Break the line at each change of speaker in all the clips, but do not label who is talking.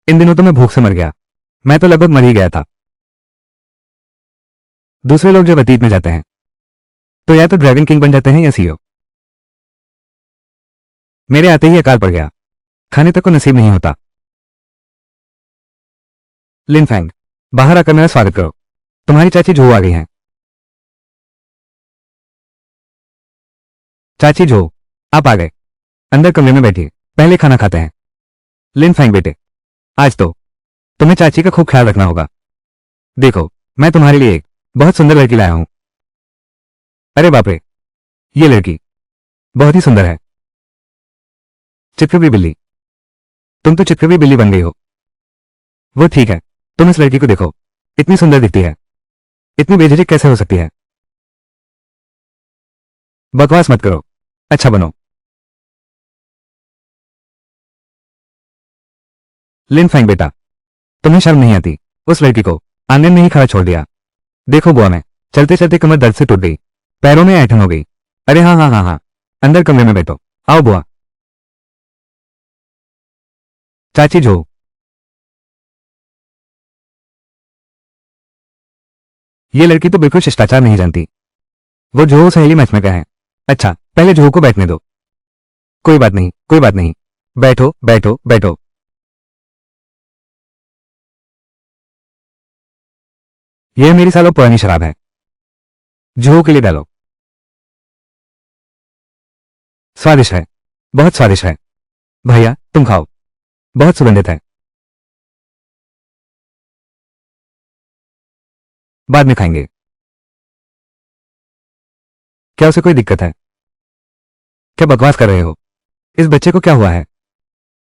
इन दिनों तो मैं भूख से मर गया। मैं तो लगभग मर ही गया था। दूसरे लोग जब अतीत में जाते हैं तो या तो ड्राइविंग किंग बन जाते हैं या सीईओ। मेरे आते ही अकाल पड़ गया, खाने तक को नसीब नहीं होता। लिन फैंग, बाहर आकर मेरा स्वागत करो। तुम्हारी चाची जो आ गई हैं। चाची जो, आप आ गए। अंदर कमरे में बैठिए, पहले खाना खाते हैं। लिन फैंग बेटे, आज तो तुम्हें चाची का खूब ख्याल रखना होगा। देखो, मैं तुम्हारे लिए एक बहुत सुंदर लड़की लाया हूं। अरे बाप रे, ये लड़की बहुत ही सुंदर है। चिपकवी बिल्ली, तुम तो चिपकवी बिल्ली बन गई हो। वो ठीक है, तुम इस लड़की को देखो, इतनी सुंदर दिखती है, इतनी बेझिझक कैसे हो सकती है। बकवास मत करो, अच्छा बनो। लिन फैंग बेटा, तुम्हें शर्म नहीं आती? उस लड़की को आंगन में ही खड़ा छोड़ दिया। देखो बुआ, मैं चलते चलते कमर दर्द से टूट गई, पैरों में ऐंठन हो गई। अरे हाँ हाँ हाँ हाँ, अंदर कमरे में बैठो। आओ बुआ। चाची जो, ये लड़की तो बिल्कुल शिष्टाचार नहीं जानती। वो जो सहेली मैच में का है। अच्छा, पहले जोहू को बैठने दो। कोई बात नहीं, कोई बात नहीं। बैठो बैठो बैठो। यह मेरी सालों पुरानी शराब है, जोहू के लिए डालो। स्वादिष्ट है, बहुत स्वादिष्ट है। भैया तुम खाओ, बहुत सुगंधित है। बाद में खाएंगे। क्या उसे कोई दिक्कत है? क्या बकवास कर रहे हो? इस बच्चे को क्या हुआ है?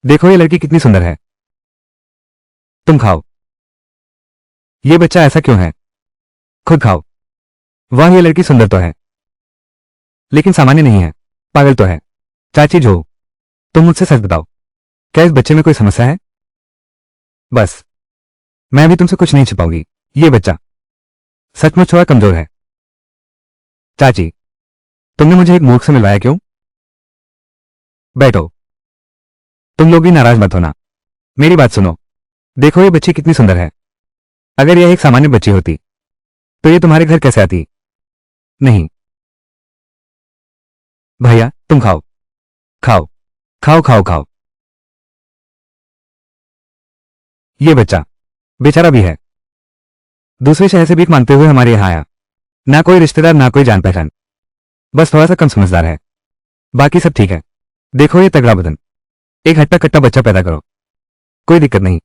देखो ये लड़की कितनी सुंदर है। तुम खाओ। ये बच्चा ऐसा क्यों है? खुद खाओ। वाह, ये लड़की सुंदर तो है, लेकिन सामान्य नहीं है, पागल तो है। चाची जो, तुम मुझसे सच बताओ, क्या इस बच्चे में कोई समस्या है? बस, मैं भी तुमसे कुछ नहीं छिपाऊंगी। ये बच्चा सचमुच थोड़ा कमजोर है। चाची, तुमने मुझे एक मूर्ख से मिलवाया क्यों? बैठो। तुम लोग भी नाराज मत होना, मेरी बात सुनो। देखो ये बच्ची कितनी सुंदर है। अगर यह एक सामान्य बच्ची होती तो ये तुम्हारे घर कैसे आती? नहीं। भैया तुम खाओ, खाओ खाओ खाओ खाओ। ये बच्चा बेचारा भी है, दूसरे शहर से भीख मांगते हुए हमारे यहाँ आया। ना कोई रिश्तेदार, ना कोई जान पहचान, बस थोड़ा सा कम समझदार है, बाकी सब ठीक है। देखो ये तगड़ा बदन, एक हट्टा कट्टा बच्चा पैदा करो, कोई दिक्कत नहीं।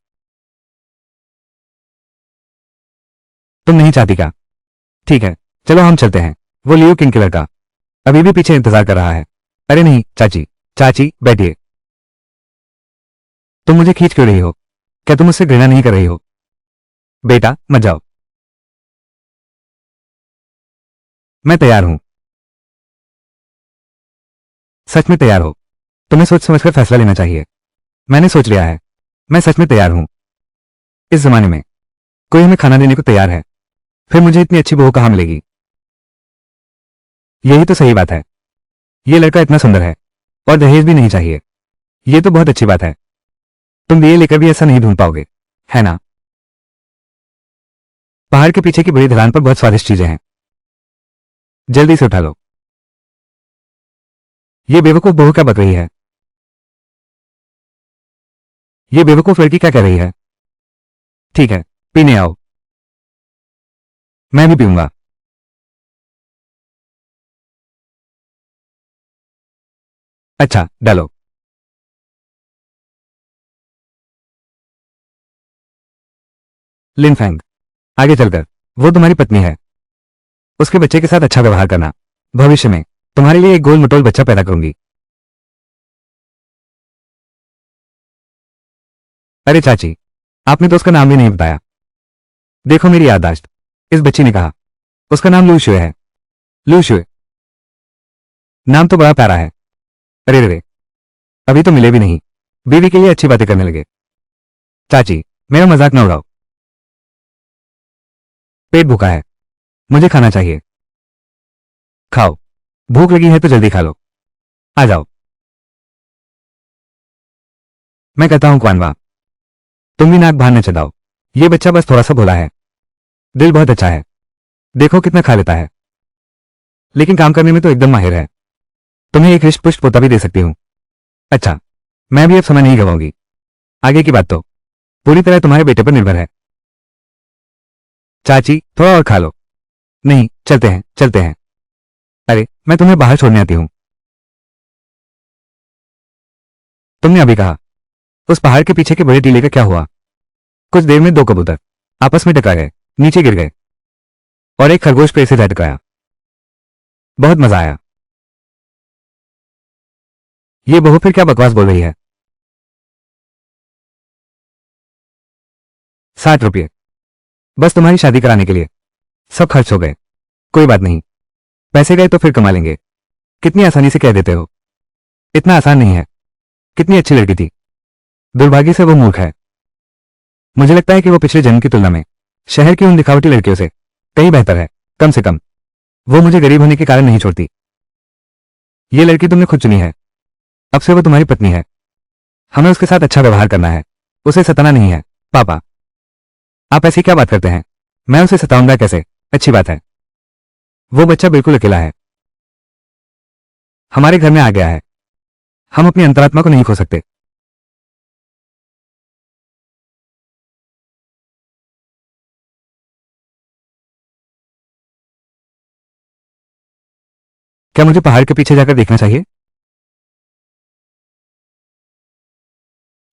तुम नहीं चाहती क्या? ठीक है, चलो हम चलते हैं। वो लियो किंग के लड़का अभी भी पीछे इंतजार कर रहा है। अरे नहीं चाची, चाची बैठिए। तुम मुझे खींच क्यों रही हो? क्या तुम मुझसे घृणा नहीं कर रही हो? बेटा मत जाओ, मैं तैयार हूं। सच में तैयार हो? तुम्हें सोच समझकर फैसला लेना चाहिए। मैंने सोच लिया है, मैं सच में तैयार हूं। इस जमाने में कोई हमें खाना देने को तैयार है, फिर मुझे इतनी अच्छी बहू कहां मिलेगी? यही तो सही बात है। ये लड़का इतना सुंदर है और दहेज भी नहीं चाहिए, ये तो बहुत अच्छी बात है। तुम दिए लेकर भी ऐसा नहीं ढूंढ पाओगे, है ना? पहाड़ के पीछे की बड़ी ढलान पर बहुत स्वादिष्ट चीजें हैं, जल्दी से उठा लो। ये बेवकूफ बहू क्या बक रही है? ये बेवकूफ लड़की क्या कह रही है? ठीक है, पीने आओ। मैं भी पीऊंगा। अच्छा डालो। लिन फैंग, आगे चलकर वो तुम्हारी पत्नी है, उसके बच्चे के साथ अच्छा व्यवहार करना। भविष्य में तुम्हारे लिए एक गोल मटोल बच्चा पैदा करूंगी। अरे चाची, आपने तो उसका नाम भी नहीं बताया। देखो मेरी याददाश्त, इस बच्ची ने कहा उसका नाम लूशुए है। लूशुए, नाम तो बड़ा प्यारा है। अरे रे, अभी तो मिले भी नहीं, बीवी के लिए अच्छी बातें करने लगे। चाची, मेरा मजाक न उड़ाओ। पेट भूखा है, मुझे खाना चाहिए। खाओ, भूख लगी है तो जल्दी खा लो। आ जाओ। मैं कहता हूं क्वानवा। तुम भी नाक बाहर न चढ़ाओ। ये बच्चा बस थोड़ा सा भोला है, दिल बहुत अच्छा है। देखो कितना खा लेता है, लेकिन काम करने में तो एकदम माहिर है। तुम्हें एक हृष्ट पुष्ट पोता भी दे सकती हूँ। अच्छा, मैं भी अब समय नहीं गवाऊंगी। आगे की बात तो पूरी तरह तुम्हारे बेटे पर निर्भर है। चाची, थोड़ा और खा लो। नहीं, चलते हैं, चलते हैं। अरे, मैं तुम्हें बाहर छोड़ने आती हूँ। तुमने अभी कहा, उस पहाड़ के पीछे के बड़े टीले का क्या हुआ? कुछ देर में दो कबूतर आपस में टकरा गए, नीचे गिर गए और एक खरगोश पेड़ से लटकाया। बहुत मजा आया। ये बहू फिर क्या बकवास बोल रही है? 60 रुपये बस तुम्हारी शादी कराने के लिए। सब खर्च हो गए। कोई बात नहीं, पैसे गए तो फिर कमा लेंगे। कितनी आसानी से कह देते हो। इतना आसान नहीं है। कितनी अच्छी लड़की थी, दुर्भाग्य से वो मूर्ख है। मुझे लगता है कि वो पिछले जन्म की तुलना में शहर की उन दिखावटी लड़कियों से कहीं बेहतर है। कम से कम वो मुझे गरीब होने के कारण नहीं छोड़ती। ये लड़की तुमने खुद चुनी है। अब से वो तुम्हारी पत्नी है। हमें उसके साथ अच्छा व्यवहार करना है, उसे सताना नहीं है। पापा, आप ऐसी क्या बात करते हैं? मैं उसे सताऊंगा कैसे? अच्छी बात है। वो बच्चा बिल्कुल अकेला है, हमारे घर में आ गया है। हम अपनी अंतरात्मा को नहीं खो सकते। क्या मुझे पहाड़ के पीछे जाकर देखना चाहिए?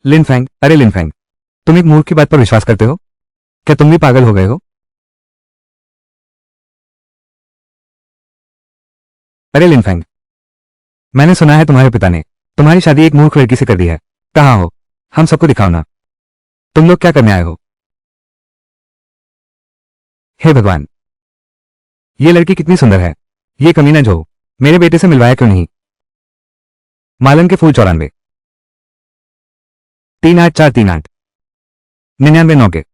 लिनफेंग, अरे लिनफेंग, तुम एक मूर्ख की बात पर विश्वास करते हो? क्या तुम भी पागल हो गए हो? अरे लिनफेंग, मैंने सुना है तुम्हारे पिता ने तुम्हारी शादी एक मूर्ख लड़की से कर दी है। कहाँ हो? हम सबको दिखाओ ना। तुम लोग क्या करने आए हो? हे भगवान, ये लड़की कितनी सुंदर है। ये कमीना जो मेरे बेटे से मिलवाया क्यों नहीं? मालन के फूल 94, 384338, 99 के।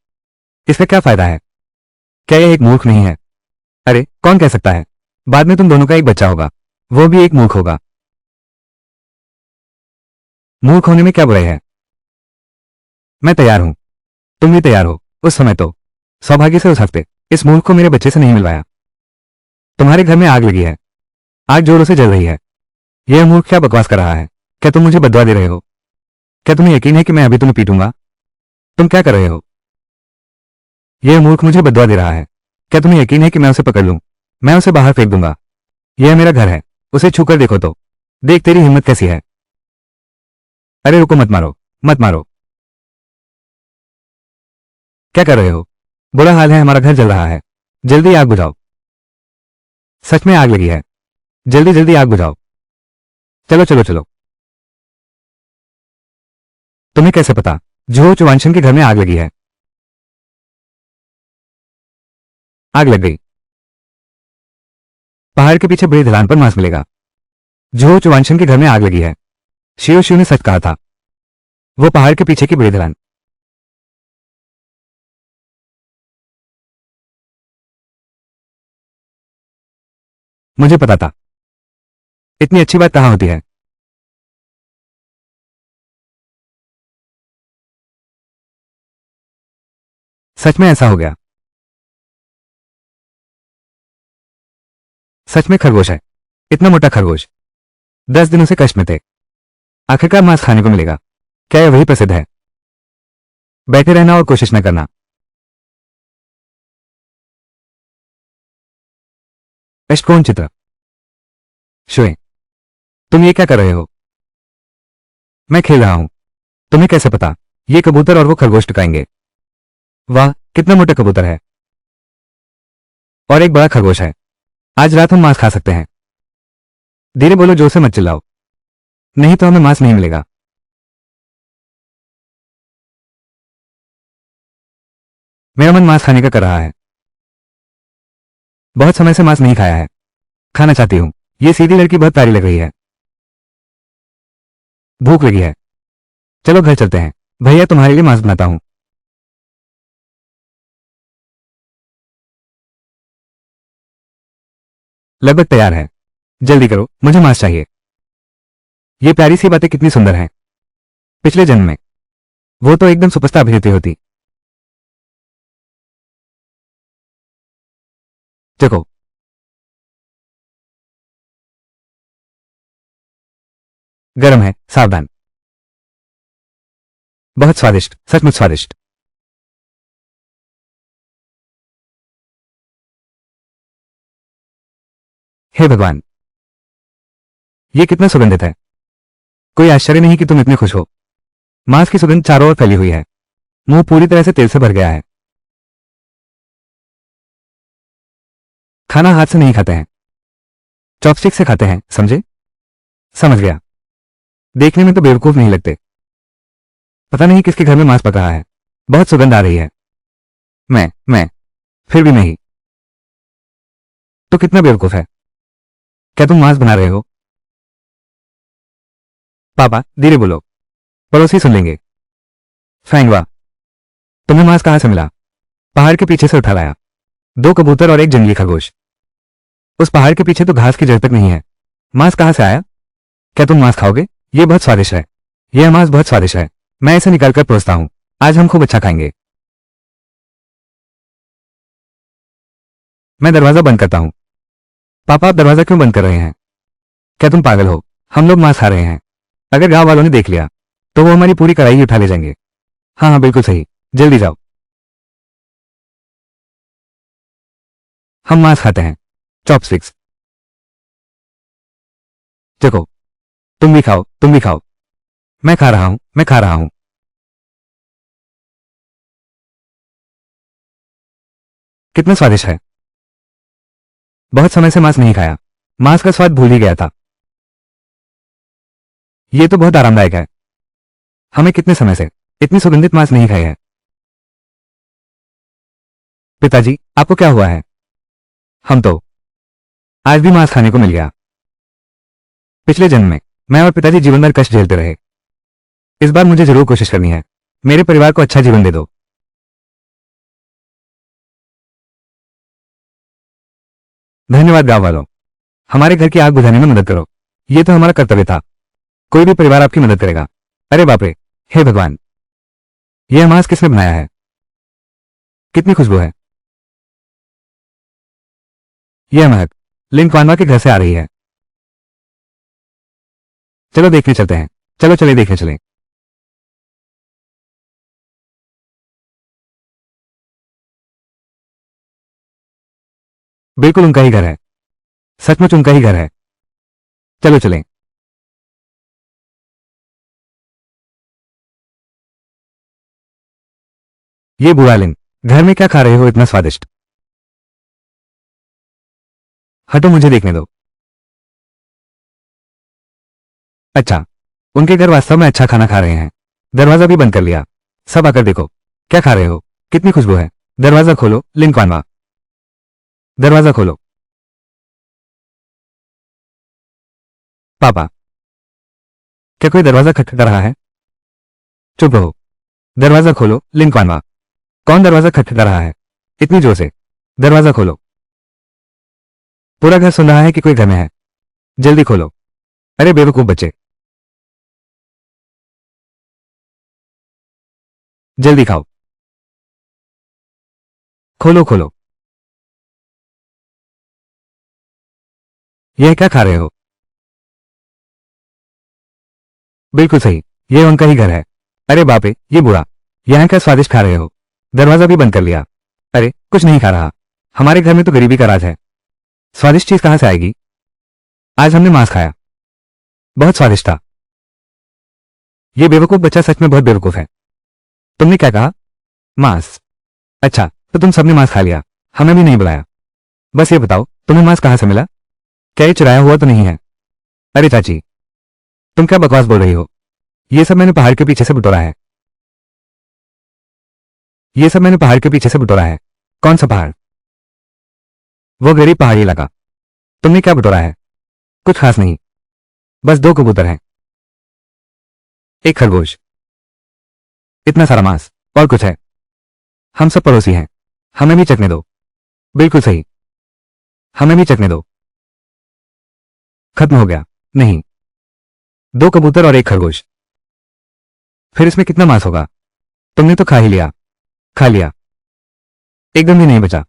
इसका क्या फायदा है? क्या यह एक मूर्ख नहीं है? अरे, कौन कह सकता है? बाद में तुम दोनों का एक बच्चा होगा, वो भी एक मूर्ख होगा। मूर्ख होने में क्या बुराई है? मैं तैयार हूं, तुम भी तैयार हो। उस समय तो सौभाग्य से उस हफ्ते इस मूर्ख को मेरे बच्चे से नहीं मिलवाया। तुम्हारे घर में आग लगी है, आग जोरों से जल रही है। यह मूर्ख क्या बकवास कर रहा है? क्या तुम मुझे बदवा दे रहे हो? क्या तुम्हें यकीन है कि मैं अभी तुम्हें पीटूंगा? तुम क्या कर रहे हो? यह मूर्ख मुझे बदवा दे रहा है। क्या तुम्हें यकीन है कि मैं उसे पकड़ लूं? मैं उसे बाहर फेंक दूंगा। यह मेरा घर है, उसे छूकर देखो तो देख तेरी हिम्मत कैसी है। अरे रुको, मत मारो, मत मारो। क्या कर रहे हो? बुरा हाल है, हमारा घर जल रहा है। जल्दी आग बुझाओ। सच में आग लगी है। जल्दी जल्दी आग बुझाओ। चलो चलो चलो। तुम्हें कैसे पता जो चुवांशन के घर में आग लगी है? आग लग गई। पहाड़ के पीछे बड़ी ढलान पर मांस मिलेगा। जो चुवांशन के घर में आग लगी है। शिव शिव ने सच कहा था। वो पहाड़ के पीछे की बड़ी ढलान। मुझे पता था। इतनी अच्छी बात कहाँ होती है? सच में ऐसा हो गया? सच में खरगोश है? इतना मोटा खरगोश। 10 दिनों से कष्ट में थे, आखिरकार मांस खाने को मिलेगा। क्या यह वही प्रसिद्ध है? बैठे रहना और कोशिश न करना। अष्टकोण चित्र। शोए, तुम ये क्या कर रहे हो? मैं खेल रहा हूं। तुम्हें कैसे पता ये कबूतर और वो खरगोश टकराएंगे? वाह, कितना मोटा कबूतर है और एक बड़ा खरगोश है। आज रात हम मांस खा सकते हैं। धीरे बोलो, जोर से मत चिल्लाओ, नहीं तो हमें मांस नहीं मिलेगा। मेरा मन मांस खाने का कर रहा है। बहुत समय से मांस नहीं खाया है, खाना चाहती हूँ। ये सीधी लड़की बहुत प्यारी लग रही है। भूख लगी है, चलो घर चलते हैं। भैया, तुम्हारे लिए मांस बनाता हूं। लगभग तैयार है, जल्दी करो, मुझे मांस चाहिए। ये प्यारी सी बातें कितनी सुंदर हैं। पिछले जन्म में वो तो एकदम सुपरस्टार अभिनेत्री होती। देखो, गरम है, सावधान। बहुत स्वादिष्ट, सचमुच स्वादिष्ट। हे भगवान, ये कितना सुगंधित है। कोई आश्चर्य नहीं कि तुम इतने खुश हो। मांस की सुगंध चारों ओर फैली हुई है। मुंह पूरी तरह से तेल से भर गया है। खाना हाथ से नहीं खाते हैं, चॉपस्टिक से खाते हैं, समझे? समझ गया। देखने में तो बेवकूफ नहीं लगते। पता नहीं किसके घर में मांस पक रहा है। बहुत सुगंध आ रही है। मैं फिर भी नहीं। तो कितना बेवकूफ है। क्या तुम मांस बना रहे हो? पापा, धीरे बोलो, पड़ोसी सुन लेंगे। फैंगवा, तुम्हें मांस कहां से मिला? पहाड़ के पीछे से उठा लाया। 2 कबूतर और एक जंगली खरगोश। उस पहाड़ के पीछे तो घास की जड़ तक नहीं है। मांस कहां से आया? क्या तुम मांस खाओगे? ये बहुत स्वादिष्ट है। यह मांस बहुत स्वादिष्ट है। मैं इसे निकालकर परोसता हूं। आज हम खूब अच्छा खाएंगे। मैं दरवाजा बंद करता हूं। पापा, आप दरवाजा क्यों बंद कर रहे हैं? क्या तुम पागल हो? हम लोग मांस खा रहे हैं। अगर गांव वालों ने देख लिया तो वो हमारी पूरी कढ़ाई ही उठा ले जाएंगे। हाँ हाँ, बिल्कुल सही। जल्दी जाओ। हम मांस खाते हैं, चॉपस्टिक्स। देखो, तुम भी खाओ, तुम भी खाओ। मैं खा रहा हूं, मैं खा रहा हूं। कितना स्वादिष्ट है। बहुत समय से मांस नहीं खाया। मांस का स्वाद भूल ही गया था। ये तो बहुत आरामदायक है। हमें कितने समय से इतनी सुगंधित मांस नहीं खाई है। पिताजी, आपको क्या हुआ है? हम तो आज भी मांस खाने को मिल गया। पिछले जन्म में मैं और पिताजी जीवन भर कष्ट झेलते रहे। इस बार मुझे जरूर कोशिश करनी है। मेरे परिवार को अच्छा जीवन दे दो। धन्यवाद गांव वालों। हमारे घर की आग बुझाने में मदद करो। ये तो हमारा कर्तव्य था। कोई भी परिवार आपकी मदद करेगा। अरे बाप रे, हे भगवान, यह मांस किसने बनाया है? कितनी खुशबू है। यह महक लिंकवानवा के घर से आ रही है। चलो देखने चलते हैं। चलो चले देखने चलें। बिल्कुल उनका ही घर है। सचमुच उनका ही घर है। चलो चलें। ये बुरा लिन, घर में क्या खा रहे हो इतना स्वादिष्ट? हटो, मुझे देखने दो। अच्छा, उनके घर वास्तव में अच्छा खाना खा रहे हैं। दरवाजा भी बंद कर लिया। सब आकर देखो, क्या खा रहे हो? कितनी खुशबू है। दरवाजा खोलो, लिंकवानवा। दरवाजा खोलो। पापा, क्या कोई दरवाजा खटखटा रहा है? चुप रहो। दरवाजा खोलो, लिंकवानवा। कौन दरवाजा खटखटा रहा है इतनी जोर से? दरवाजा खोलो। पूरा घर सुन रहा है कि कोई घर में है। जल्दी खोलो। अरे बेवकूफ बच्चे, जल्दी खाओ। खोलो खोलो। यह क्या खा रहे हो? बिल्कुल सही, यह उनका ही घर है। अरे बाप रे, ये बुरा। यहां क्या स्वादिष्ट खा रहे हो? दरवाजा भी बंद कर लिया। अरे कुछ नहीं खा रहा। हमारे घर में तो गरीबी का राज है। स्वादिष्ट चीज कहां से आएगी? आज हमने मांस खाया, बहुत स्वादिष्ट था। यह बेवकूफ बच्चा सच में बहुत बेवकूफ है। तुमने क्या कहा? मांस? अच्छा, तो तुम सबने मांस खा लिया, हमें भी नहीं बुलाया। बस ये बताओ, तुम्हें मांस कहां से मिला? क्या ये चुराया हुआ तो नहीं है? अरे चाची, तुम क्या बकवास बोल रही हो? ये सब मैंने पहाड़ के पीछे से बटोरा है। ये सब मैंने पहाड़ के पीछे से बटोरा है। कौन सा पहाड़? वो गरीब पहाड़ी इलाका। तुमने क्या बटोरा है? कुछ खास नहीं, बस 2 कबूतर हैं, एक खरगोश, इतना सारा मांस। और कुछ है? हम सब पड़ोसी हैं, हमें भी चखने दो। बिल्कुल सही, हमें भी चखने दो। खत्म हो गया? नहीं, 2 कबूतर और एक खरगोश। फिर इसमें कितना मांस होगा? तुमने तो खा ही लिया। खा लिया, एकदम भी नहीं बचा।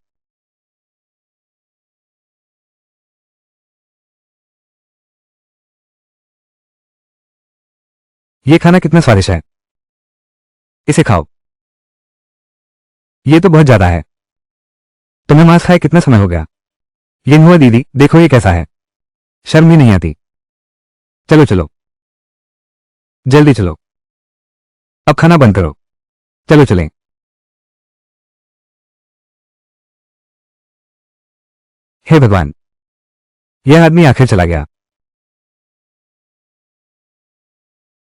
ये खाना कितना स्वादिष्ट है, इसे खाओ। ये तो बहुत ज्यादा है। तुम्हें मांस खाए कितना समय हो गया? ये हुआ दीदी, देखो ये कैसा है, शर्म भी नहीं आती। चलो चलो, जल्दी चलो, अब खाना बंद करो, चलो चलें। हे भगवान, यह आदमी आखिर चला गया।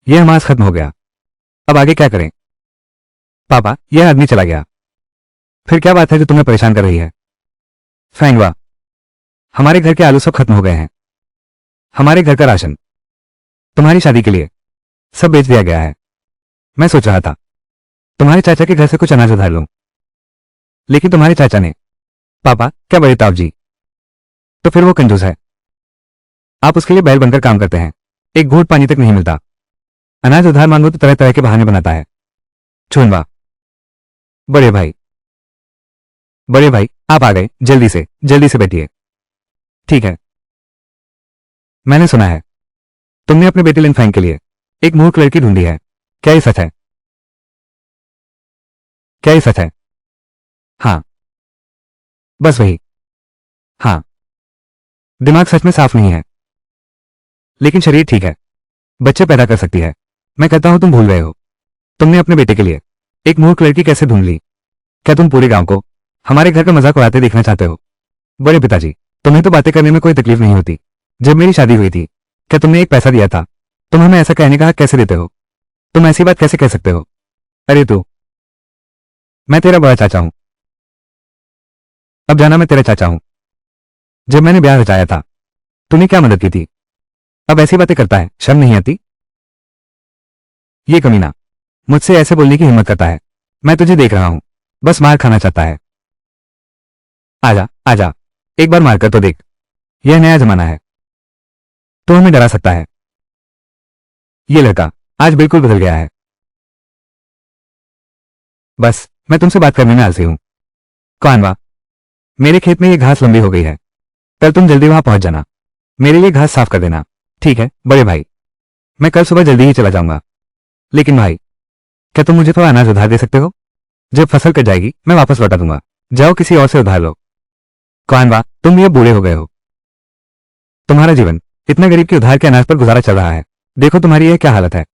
यह मांस खत्म हो गया, अब आगे क्या करें? पापा, यह आदमी चला गया। फिर क्या बात है जो तुम्हें परेशान कर रही है? फैंगवा, हमारे घर के आलू सब खत्म हो गए हैं। हमारे घर का राशन, तुम्हारी शादी के लिए सब बेच दिया गया है। मैं सोच रहा था तुम्हारे चाचा के घर से कुछ अनाज उधार लूं, लेकिन तुम्हारे चाचा ने। पापा, क्या बड़े ताऊ जी, तो फिर वो कंजूस है। आप उसके लिए बैल बनकर काम करते हैं, एक घूंट पानी तक नहीं मिलता। अनाज उधार मांगो तो तरह तरह के बहाने बनाता है। छूनवा, बड़े भाई, बड़े भाई, आप आ गए, जल्दी से बैठिए। ठीक है। मैंने सुना है तुमने अपने बेटे लिनफैंग के लिए एक मूर्ख लड़की ढूंढी है। क्या ये सच है? क्या ये सच है? हाँ, बस वही। हाँ, दिमाग सच में साफ नहीं है, लेकिन शरीर ठीक है, बच्चे पैदा कर सकती है। मैं कहता हूं तुम भूल गए हो, तुमने अपने बेटे के लिए एक मूर्ख लड़की कैसे ढूंढ ली। क्या तुम पूरे गांव को हमारे घर का मजाक उड़ाते देखना चाहते हो? बड़े पिताजी, तुम्हें तो बातें करने में कोई तकलीफ नहीं होती। जब मेरी शादी हुई थी, क्या तुमने एक पैसा दिया था? तुम हमें ऐसा कहने का हक कैसे देते हो? तुम ऐसी बात कैसे कह सकते हो? अरे तू, मैं तेरा बड़ा चाचा हूं। अब जाना, मैं तेरा चाचा हूं। जब मैंने ब्याह रचाया था, तूने क्या मदद की थी? अब ऐसी बातें करता है, शर्म नहीं आती? ये कमीना मुझसे ऐसे बोलने की हिम्मत करता है। मैं तुझे देख रहा हूं, बस मार खाना चाहता है। आजा आजा, एक बार मारकर तो देख। यह नया जमाना है, तो हमें डरा सकता है। ये लड़का आज बिल्कुल बदल गया है। बस मैं तुमसे बात करने में आलसी हूं। कानवा, मेरे खेत में ये घास लंबी हो गई है, कल तुम जल्दी वहां पहुंच जाना, मेरे लिए घास साफ कर देना। ठीक है बड़े भाई, मैं कल सुबह जल्दी ही चला जाऊंगा। लेकिन भाई, क्या तुम मुझे थोड़ा अनाज उधार दे सकते हो? जब फसल कट जाएगी मैं वापस लौटा दूंगा। जाओ किसी और से उधार लो। कानवा, तुम ये बूढ़े हो गए हो, तुम्हारा जीवन इतना गरीब के उधार के अनाज पर गुजारा चल रहा है। देखो तुम्हारी यह क्या हालत है।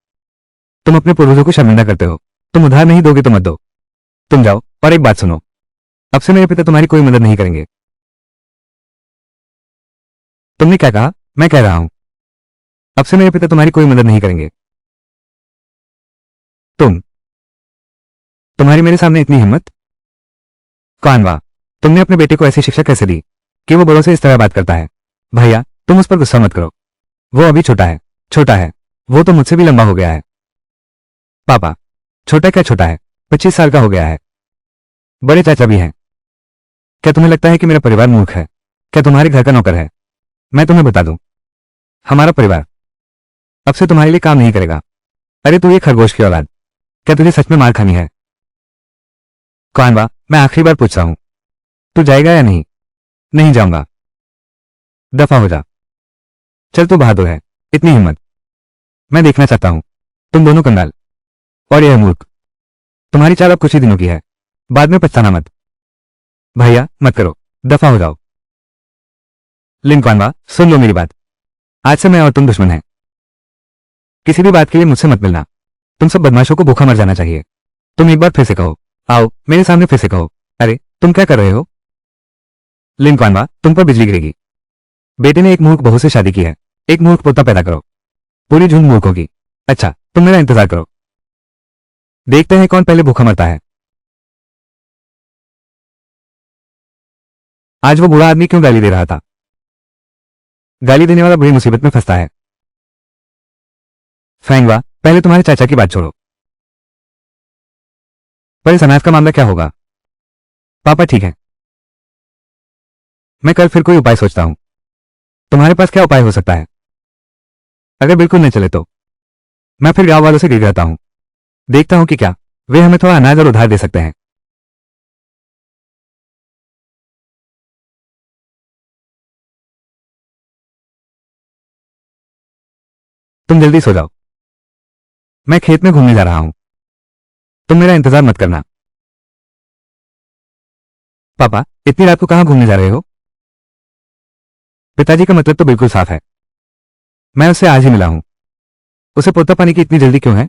तुम अपने पूर्वजों को शर्मिंदा करते हो। तुम उधार नहीं दोगे तो मत दो। तुम जाओ, और एक बात सुनो, अब से मेरे पिता तुम्हारी कोई मदद नहीं करेंगे। तुमने क्या कहा? मैं कह रहा हूं, अब से मेरे पिता तुम्हारी कोई मदद नहीं करेंगे। तुम्हारी मेरे सामने इतनी हिम्मत? कानवा, तुमने अपने बेटे को ऐसी शिक्षा कैसे दी कि वो बड़ों से इस तरह बात करता है? भैया, तुम उस पर गुस्सा मत करो, वो अभी छोटा है। छोटा है? वो तो मुझसे भी लंबा हो गया है। पापा, छोटा क्या छोटा है, 25 साल का हो गया है। बड़े चाचा भी हैं। क्या तुम्हें लगता है कि मेरा परिवार मूर्ख है? क्या तुम्हारे घर का नौकर है? मैं तुम्हें बता दूं, हमारा परिवार अब से तुम्हारे लिए काम नहीं करेगा। अरे तू ये खरगोश की औलाद, क्या तुझे सच में मार खानी है? कानवा, मैं आखिरी बार पूछ रहा हूं, तू जाएगा या नहीं? नहीं जाऊंगा। दफा हो जा। चल तू बहादुर है, इतनी हिम्मत। मैं देखना चाहता हूं तुम दोनों कंगाल और यह मूर्ख। तुम्हारी चाल अब कुछ ही दिनों की है, बाद में पछताना मत। भैया मत करो, दफा हो जाओ। लिंकवानवा, सुन लो मेरी बात, आज से मैं और तुम दुश्मन हैं। किसी भी बात के लिए मुझसे मत मिलना। तुम सब बदमाशों को भूखा मर जाना चाहिए। तुम एक बार फिर से कहो, आओ मेरे सामने फिर से कहो। अरे तुम क्या कर रहे हो? लिंकवानवा, तुम पर बिजली गिरेगी। बेटे ने एक मूर्ख बहू से शादी की है, एक मूर्ख पोता पैदा करो। पूरी झुंड मूर्खों की। अच्छा तुम मेरा इंतजार करो, देखते हैं कौन पहले भूखा मरता है। आज वो बूढ़ा आदमी क्यों गाली दे रहा था? गाली देने वाला बड़ी मुसीबत में फंसता है। फैंगवा, पहले तुम्हारे चाचा की बात छोड़ो, पर इस अनाज का मामला क्या होगा? पापा ठीक है, मैं कल फिर कोई उपाय सोचता हूं। तुम्हारे पास क्या उपाय हो सकता है? अगर बिल्कुल नहीं चले तो मैं फिर गांव वालों से गिर जाता हूं, देखता हूं कि क्या वे हमें थोड़ा अनाज और उधार दे सकते हैं। तुम जल्दी सो जाओ, मैं खेत में घूमने जा रहा हूं। तुम मेरा इंतजार मत करना। पापा, इतनी रात को कहां घूमने जा रहे हो? पिताजी का मतलब तो बिल्कुल साफ है। मैं उससे आज ही मिला हूं। उसे पोता पानी की इतनी जल्दी क्यों है?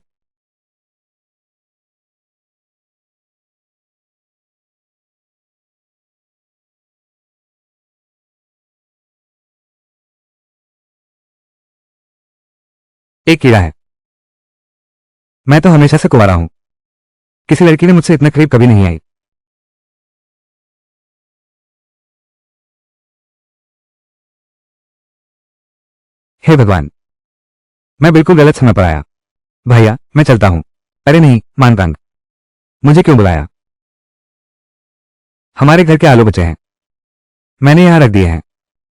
एक कीड़ा है। मैं तो हमेशा से कुंवारा हूं। किसी लड़की ने मुझसे इतना करीब कभी नहीं आई। हे भगवान, मैं बिल्कुल गलत समय पर आया। भैया, मैं चलता हूं। अरे नहीं, मानकांग, मुझे क्यों बुलाया? हमारे घर के आलू बचे हैं, मैंने यहां रख दिए हैं।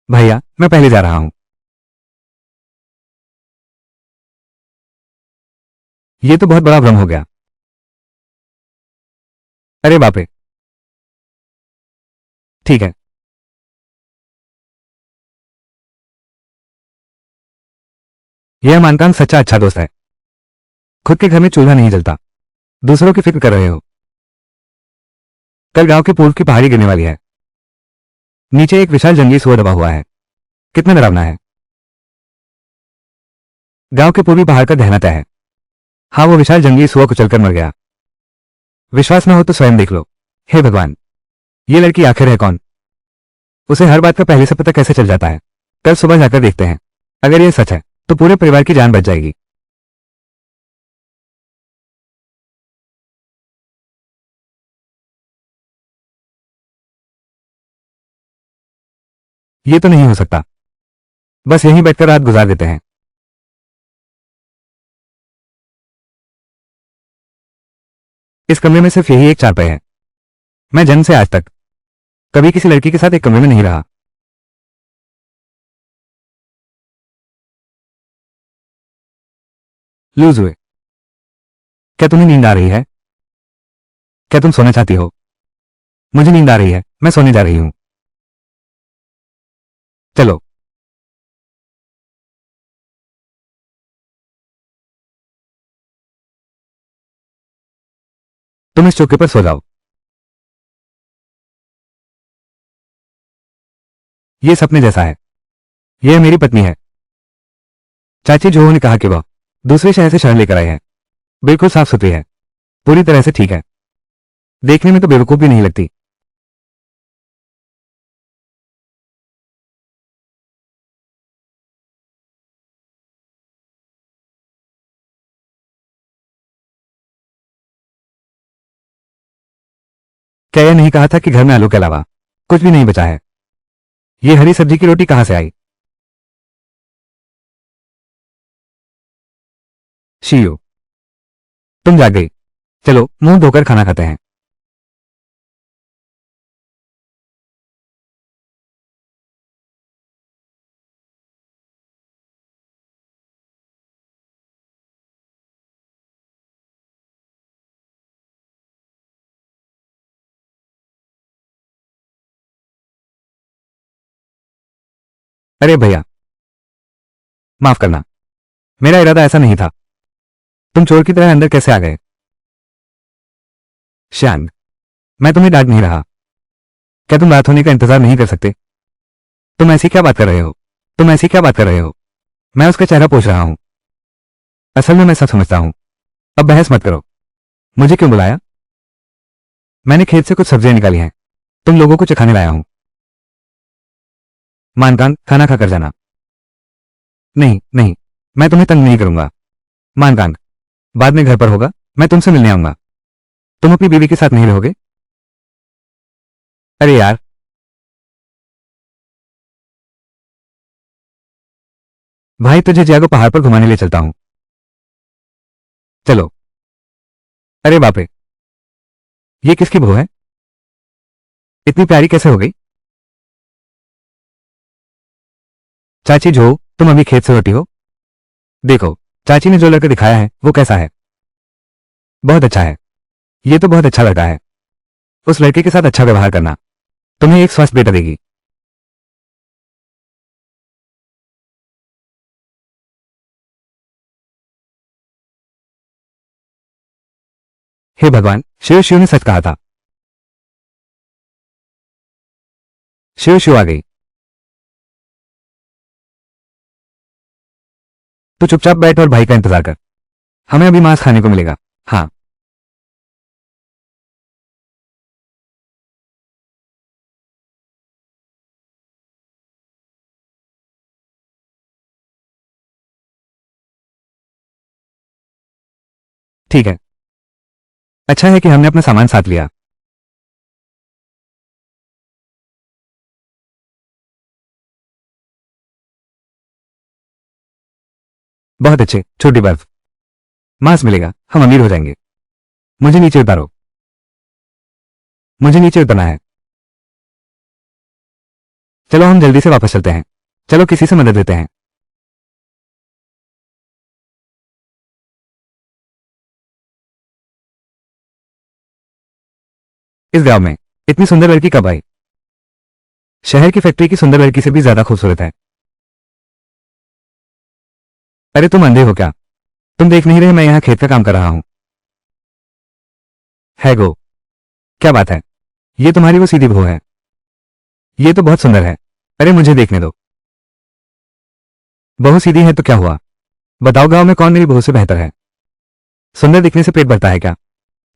भैया, मैं पहले जा रहा हूं। यह तो बहुत बड़ा भ्रम हो गया। अरे बाप रे। ठीक है। यह मानकांग सच्चा अच्छा दोस्त है। खुद के घर में चूल्हा नहीं जलता, दूसरों की फिक्र कर रहे हो। कल गांव के पूर्व की पहाड़ी गिरने वाली है। नीचे एक विशाल जंगली सुअर दबा हुआ है। कितना डरावना है। गांव के पूर्वी पहाड़ का गहना तय है। हाँ, वो विशाल जंगली सुअर कुचलकर मर गया। विश्वास न हो तो स्वयं देख लो। हे भगवान, ये लड़की आखिर है कौन? उसे हर बात का पहले से पता कैसे चल जाता है? कल सुबह जाकर देखते हैं। अगर यह सच है तो पूरे परिवार की जान बच जाएगी। ये तो नहीं हो सकता। बस यहीं बैठकर रात गुजार देते हैं। इस कमरे में सिर्फ यही एक चारपाई है। मैं जन्म से आज तक कभी किसी लड़की के साथ एक कमरे में नहीं रहा। लूज हुए। क्या तुम्हें नींद आ रही है? क्या तुम सोना चाहती हो? मुझे नींद आ रही है, मैं सोने जा रही हूं। चलो। तुम इस चौके पर सो जाओ। यह सपने जैसा है। यह मेरी पत्नी है। चाची जोहो ने कहा कि वह दूसरे शहर से शहर लेकर आए हैं। बिल्कुल साफ सुथरी है, पूरी तरह से ठीक है। देखने में तो बेवकूफ भी नहीं लगती। क्या यह नहीं कहा था कि घर में आलू के अलावा कुछ भी नहीं बचा है? ये हरी सब्जी की रोटी कहां से आई? शियो, तुम जाग गई। चलो मुंह धोकर खाना खाते हैं। अरे भैया, माफ करना, मेरा इरादा ऐसा नहीं था। तुम चोर की तरह अंदर कैसे आ गए? श्यान, मैं तुम्हें डांट नहीं रहा। क्या तुम रात होने का इंतजार नहीं कर सकते? तुम ऐसी क्या बात कर रहे हो? तुम ऐसी क्या बात कर रहे हो? मैं उसका चेहरा पोंछ रहा हूं। असल में मैं सब समझता हूं। अब बहस मत करो। मुझे क्यों बुलाया? मैंने खेत से कुछ सब्जियां निकाली हैं, तुम लोगों को चखाने लाया हूं। मानकांग, खाना खाकर जाना। नहीं नहीं, मैं तुम्हें तंग नहीं करूंगा। मानकांग, बाद में घर पर होगा, मैं तुमसे मिलने आऊंगा। तुम अपनी बीवी के साथ नहीं रहोगे? अरे यार। भाई, तुझे जिया को पहाड़ पर घुमाने ले चलता हूं। चलो। अरे बाप रे, ये किसकी बहू है? इतनी प्यारी कैसे हो गई? चाची जो, तुम अभी खेत से लौटी हो? देखो, चाची ने जो लड़का दिखाया है वो कैसा है? बहुत अच्छा है। ये तो बहुत अच्छा लड़का है। उस लड़के के साथ अच्छा व्यवहार करना तुम्हें एक स्वस्थ बेटा देगी। हे भगवान, शिव शिव ने सच कहा था। शिव शिव आ गई। तो चुपचाप बैठ और भाई का इंतजार कर। हमें अभी मांस खाने को मिलेगा। हाँ। ठीक है। अच्छा है कि हमने अपना सामान साथ लिया। बहुत अच्छे। छोटी बर्फ। मांस मिलेगा, हम अमीर हो जाएंगे। मुझे नीचे उतारो। मुझे नीचे उतरना है। चलो हम जल्दी से वापस चलते हैं। चलो किसी से मदद लेते हैं। इस गांव में इतनी सुंदर लड़की कब आई? शहर की फैक्ट्री की सुंदर लड़की से भी ज्यादा खूबसूरत है। अरे तुम अंधे हो क्या? तुम देख नहीं रहे मैं यहाँ खेत का काम कर रहा हूँ। है गो। क्या बात है? ये तुम्हारी वो सीधी बहू है? ये तो बहुत सुंदर है। अरे मुझे देखने दो। बहू सीधी है तो क्या हुआ? बताओ गांव में कौन मेरी बहू से बेहतर है? सुंदर दिखने से पेट भरता है क्या?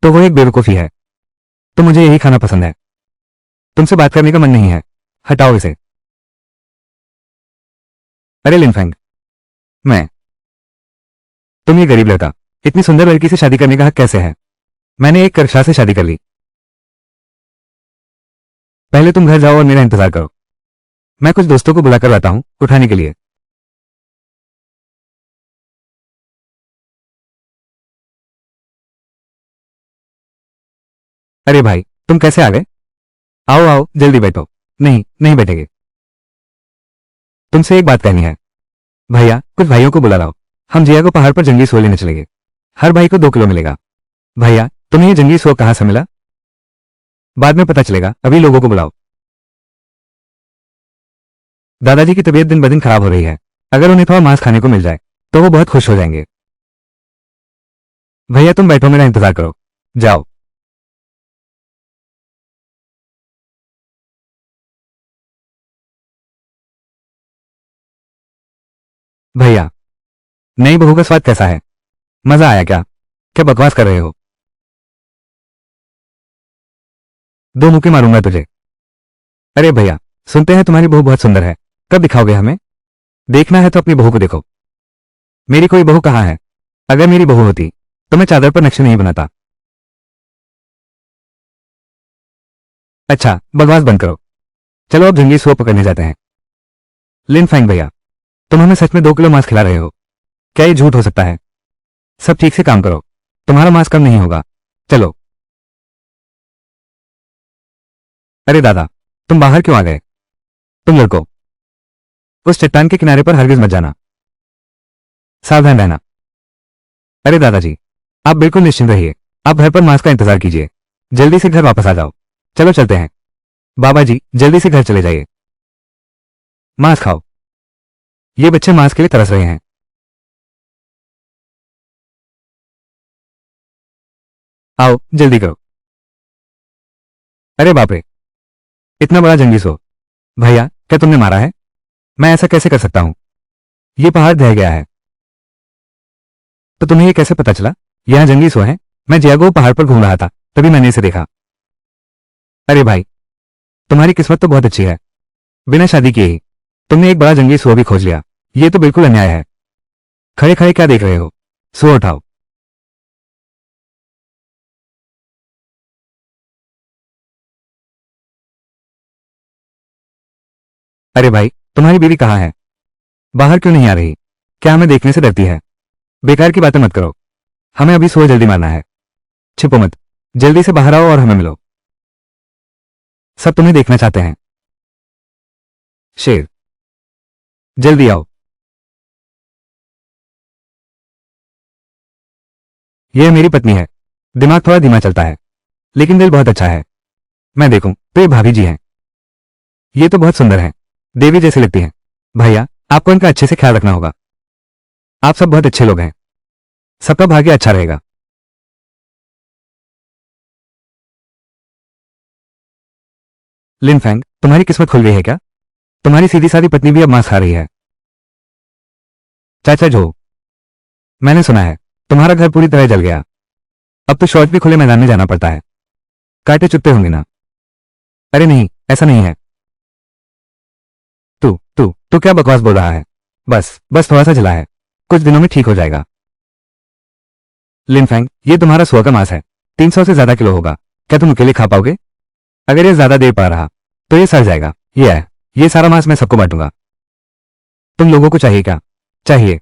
तो वो एक बेवकूफी है। तो मुझे यही खाना पसंद है। तुमसे बात करने का मन नहीं है। हटाओ इसे। अरे लिनफेंग। मैं। तुम ये गरीब लड़का इतनी सुंदर लड़की से शादी करने का हक कैसे है? मैंने एक कक्षा से शादी कर ली। पहले तुम घर जाओ और मेरा इंतजार करो। मैं कुछ दोस्तों को बुलाकर लाता हूं उठाने के लिए। अरे भाई, तुम कैसे आ गए? आओ आओ जल्दी बैठो। नहीं नहीं बैठेंगे। तुमसे एक बात कहनी है। भैया कुछ भाइयों को बुला लाओ। हम जिया को पहाड़ पर जंगली सुअर लेने चलेंगे। हर भाई को 2 किलो मिलेगा। भैया तुम्हें ये जंगली सुअर कहाँ से मिला? बाद में पता चलेगा, अभी लोगों को बुलाओ। दादाजी की तबीयत दिन ब दिन खराब हो रही है। अगर उन्हें थोड़ा मांस खाने को मिल जाए तो वो बहुत खुश हो जाएंगे। भैया तुम बैठो, मेरा इंतजार करो। जाओ। भैया, नई बहू का स्वाद कैसा है? मजा आया क्या? क्या बकवास कर रहे हो? 2 मुक्के मारूंगा तुझे। अरे भैया, सुनते हैं तुम्हारी बहू बहुत सुंदर है। कब दिखाओगे हमें? देखना है तो अपनी बहू को देखो। मेरी कोई बहू कहाँ है? अगर मेरी बहू होती तो मैं चादर पर नक्शे नहीं बनाता। अच्छा बकवास बंद करो। चलो अब जंगली सुअर पकड़ने जाते हैं। लिन फाइंग भैया, तुम हमें सच में 2 किलो मांस खिला रहे हो? क्या ये झूठ हो सकता है? सब ठीक से काम करो, तुम्हारा मांस कम नहीं होगा। चलो। अरे दादा, तुम बाहर क्यों आ गए? तुम लड़को, उस चट्टान के किनारे पर हरगिज मत जाना। सावधान रहना। अरे दादाजी, आप बिल्कुल निश्चिंत रहिए। आप घर पर मांस का इंतजार कीजिए। जल्दी से घर वापस आ जाओ। चलो चलते हैं। बाबा जी जल्दी से घर चले जाइए। मांस खाओ। ये बच्चे मांस के लिए तरस रहे हैं। आओ जल्दी करो। अरे बाप रे, इतना बड़ा जंगली सो। भैया क्या तुमने मारा है? मैं ऐसा कैसे कर सकता हूं? ये पहाड़ ढह गया है। तो तुम्हें ये कैसे पता चला यहां जंगली सो है? मैं जियागो पहाड़ पर घूम रहा था, तभी मैंने इसे देखा। अरे भाई, तुम्हारी किस्मत तो बहुत अच्छी है। बिना शादी किए ही तुमने एक बड़ा जंगली सुअर भी खोज लिया। ये तो बिल्कुल अन्याय है। खड़े खड़े क्या देख रहे हो? सुअर उठाओ। अरे भाई, तुम्हारी बीवी कहाँ है? बाहर क्यों नहीं आ रही? क्या हमें देखने से डरती है? बेकार की बातें मत करो। हमें अभी सुअर जल्दी मारना है। छिपो मत। जल्दी से बाहर आओ और हमें मिलो। सब तुम्हें देखना चाहते हैं। शेर, जल्दी आओ। यह मेरी पत्नी है। दिमाग थोड़ा धीमा चलता है, लेकिन दिल बहुत अच्छा है। मैं देखूं तो ये भाभी जी हैं। ये तो बहुत सुंदर हैं, देवी जैसी लगती हैं। भैया, आपको इनका अच्छे से ख्याल रखना होगा। आप सब बहुत अच्छे लोग हैं, सबका भाग्य अच्छा रहेगा। लिन फैंग, तुम्हारी किस्मत खुल गई है क्या? तुम्हारी सीधी सादी पत्नी भी अब मांस खा रही है। चाचा जो, मैंने सुना है तुम्हारा घर पूरी तरह जल गया। अब तो शौच भी खुले मैदान में जाना पड़ता है। कांटे चुभते होंगे ना? अरे नहीं, ऐसा नहीं है। तू क्या बकवास बोल रहा है? बस बस थोड़ा सा जला है, कुछ दिनों में ठीक हो जाएगा। लिन फैंग, ये तुम्हारा सुअर का मांस है, 300 से ज्यादा किलो होगा। क्या तुम अकेले खा पाओगे? अगर ये ज्यादा देर पड़ा रहा तो ये सड़ जाएगा। ये है, ये सारा मांस मैं सबको बांटूंगा। तुम लोगों को चाहिए क्या? चाहिए।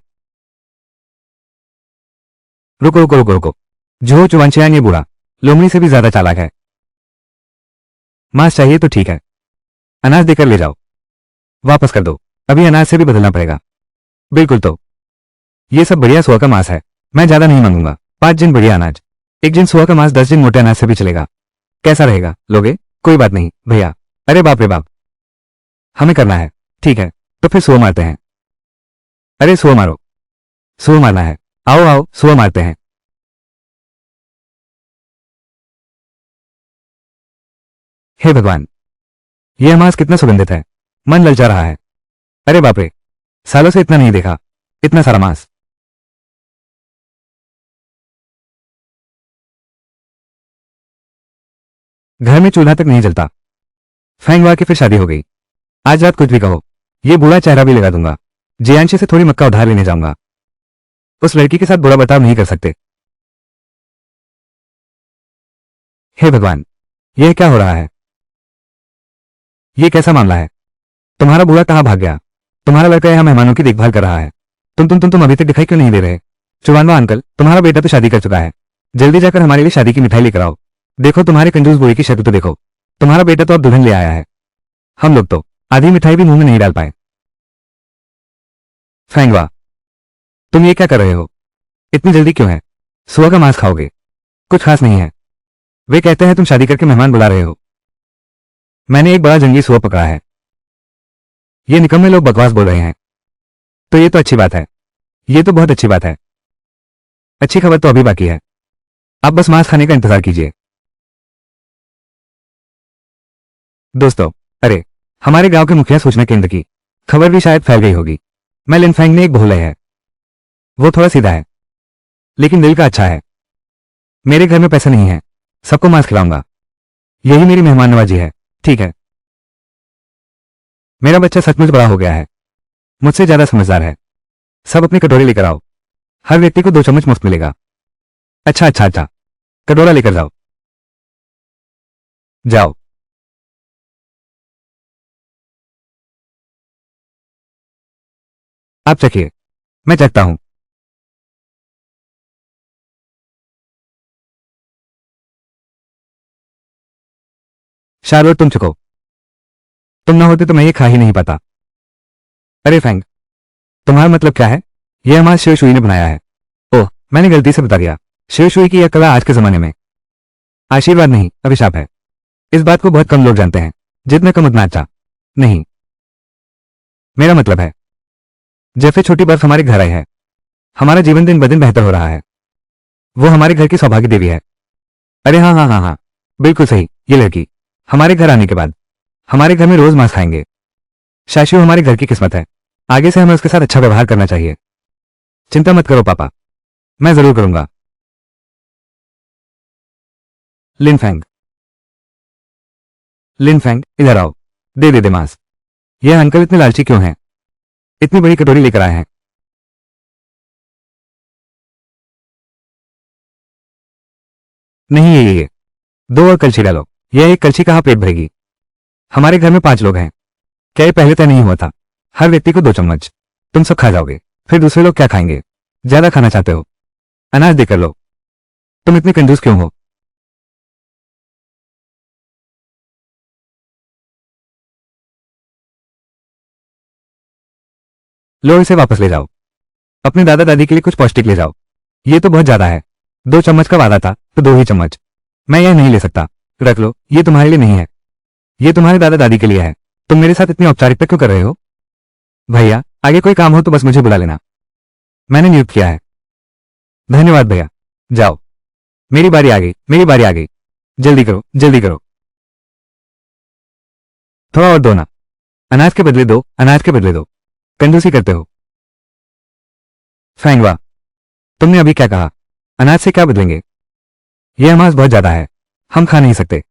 रुको रुको रुको रुको, जो चुवांशियान ये बूढ़ा लोमड़ी से भी ज्यादा चालाक है। मांस चाहिए तो ठीक है, अनाज देकर ले जाओ। वापस कर दो, अभी अनाज से भी बदलना पड़ेगा। बिल्कुल, तो ये सब बढ़िया सुअर का मांस है, मैं ज्यादा नहीं मांगूंगा। 5 जिन बढ़िया अनाज, 1 जिन सुअर का मांस, 10 जिन मोटे अनाज से भी चलेगा। कैसा रहेगा, लोगे? कोई बात नहीं भैया। अरे बाप रे बाप, हमें करना है। ठीक है, तो फिर सुअर मारते हैं। अरे सुअर मारो, सुअर मारना है। आओ आओ, सुअर मारते हैं। हे भगवान, यह मांस कितना सुगंधित है, मन ललचा रहा है। अरे बाप रे, सालों से इतना नहीं देखा, इतना सारा मांस। घर में चूल्हा तक नहीं जलता। फैंगवा की फिर शादी हो गई। आज रात कुछ भी कहो, ये बूढ़ा चेहरा भी लगा दूंगा। जियांशी से थोड़ी मक्का उधार लेने जाऊंगा। उस लड़की के साथ बुरा बर्ताव नहीं कर सकते। हे भगवान, यह क्या हो रहा है? यह कैसा मामला है? तुम्हारा बूढ़ा कहाँ भाग गया? तुम्हारा लड़का यहाँ मेहमानों की देखभाल कर रहा है। तुम अभी तक दिखाई क्यों नहीं दे रहे? चुवानवा अंकल, तुम्हारा बेटा तो शादी कर चुका है। जल्दी जाकर हमारे लिए शादी की मिठाई लेकर आओ। देखो तुम्हारे कंजूस बुढ़े की शक्ल तो देखो। तुम्हारा बेटा तो अब दुल्हन ले आया है, हम लोग तो आधी मिठाई भी मुंह में नहीं डाल पाए। फैंगवा, तुम ये क्या कर रहे हो? इतनी जल्दी क्यों है? सुअर का मांस खाओगे? कुछ खास नहीं है। वे कहते हैं तुम शादी करके मेहमान बुला रहे हो। मैंने एक बड़ा जंगली सुअर पकड़ा है। ये निकम्मे लोग बकवास बोल रहे हैं। तो ये तो अच्छी बात है, ये तो बहुत अच्छी बात है। अच्छी खबर तो अभी बाकी है, आप बस मांस खाने का इंतजार कीजिए। दोस्तों, अरे, हमारे गांव के मुखिया सूचना केंद्र की खबर भी शायद फैल गई होगी। मैं लिनफैंग ने एक भोले है, वो थोड़ा सीधा है, लेकिन दिल का अच्छा है। मेरे घर में पैसा नहीं है, सबको मांस खिलाऊंगा। यही मेरी मेहमान नवाजी है, ठीक है? मेरा बच्चा सचमुच बड़ा हो गया है, मुझसे ज्यादा समझदार है। सब अपनी कटोरी लेकर आओ, हर व्यक्ति को 2 चम्मच मुफ्त मिलेगा। अच्छा अच्छा अच्छा, कटोरा लेकर जाओ। जाओ। आप चखिए, मैं चखता हूं। शार्लोट, तुम चखो। तुम ना होते तो मैं ये खा ही नहीं पाता। अरे फैंग, तुम्हारा मतलब क्या है? यह हमारा शिवशुई ने बनाया है। ओह, मैंने गलती से बता दिया। शिवशुई की यह कला आज के जमाने में आशीर्वाद नहीं, अभिशाप है। इस बात को बहुत कम लोग जानते हैं, जितना कम उतना अच्छा। नहीं, मेरा मतलब है, जैसे छोटी बर्फ हमारे घर आई है, हमारा जीवन दिन ब दिन बेहतर हो रहा है। वो हमारे घर की सौभाग्य देवी है। अरे हाँ हाँ हाँ हाँ, बिल्कुल सही। ये लड़की हमारे घर आने के बाद हमारे घर में रोज मांस खाएंगे। शाशियो हमारे घर की किस्मत है। आगे से हमें उसके साथ अच्छा व्यवहार करना चाहिए। चिंता मत करो पापा, मैं जरूर करूंगा। लिनफैंग, लिनफैंग, इधर आओ। दे मांस। यह अंकल इतने लालची क्यों हैं? इतनी बड़ी कटोरी लेकर आए हैं। नहीं, ये 2 और कलछी डालो। यह एक कलछी कहाँ पेट भरेगी? हमारे घर में 5 लोग हैं। क्या ये पहले तय नहीं हुआ था? हर व्यक्ति को 2 चम्मच। तुम सब खा जाओगे, फिर दूसरे लोग क्या खाएंगे? ज्यादा खाना चाहते हो? अनाज देकर लो। तुम इतने कंजूस क्यों हो? लो, इसे वापस ले जाओ। अपने दादा दादी के लिए कुछ पौष्टिक ले जाओ। ये तो बहुत ज्यादा है। 2 चम्मच का वादा था तो 2 ही चम्मच। मैं यह नहीं ले सकता। रख लो, ये तुम्हारे लिए नहीं है, ये तुम्हारे दादा दादी के लिए है। तुम मेरे साथ इतनी औपचारिकता क्यों कर रहे हो? भैया, आगे कोई काम हो तो बस मुझे बुला लेना, मैंने नियुक्त किया है। धन्यवाद भैया, जाओ। मेरी बारी आ गई, मेरी बारी आ गई। जल्दी करो, जल्दी करो। थोड़ा और दो ना। अनाज के बदले दो, अनाज के बदले दो। कंजूसी करते हो। फैंगवा, तुमने अभी क्या कहा? अनाज से क्या बदलेंगे? यह मांस बहुत ज्यादा है, हम खा नहीं सकते।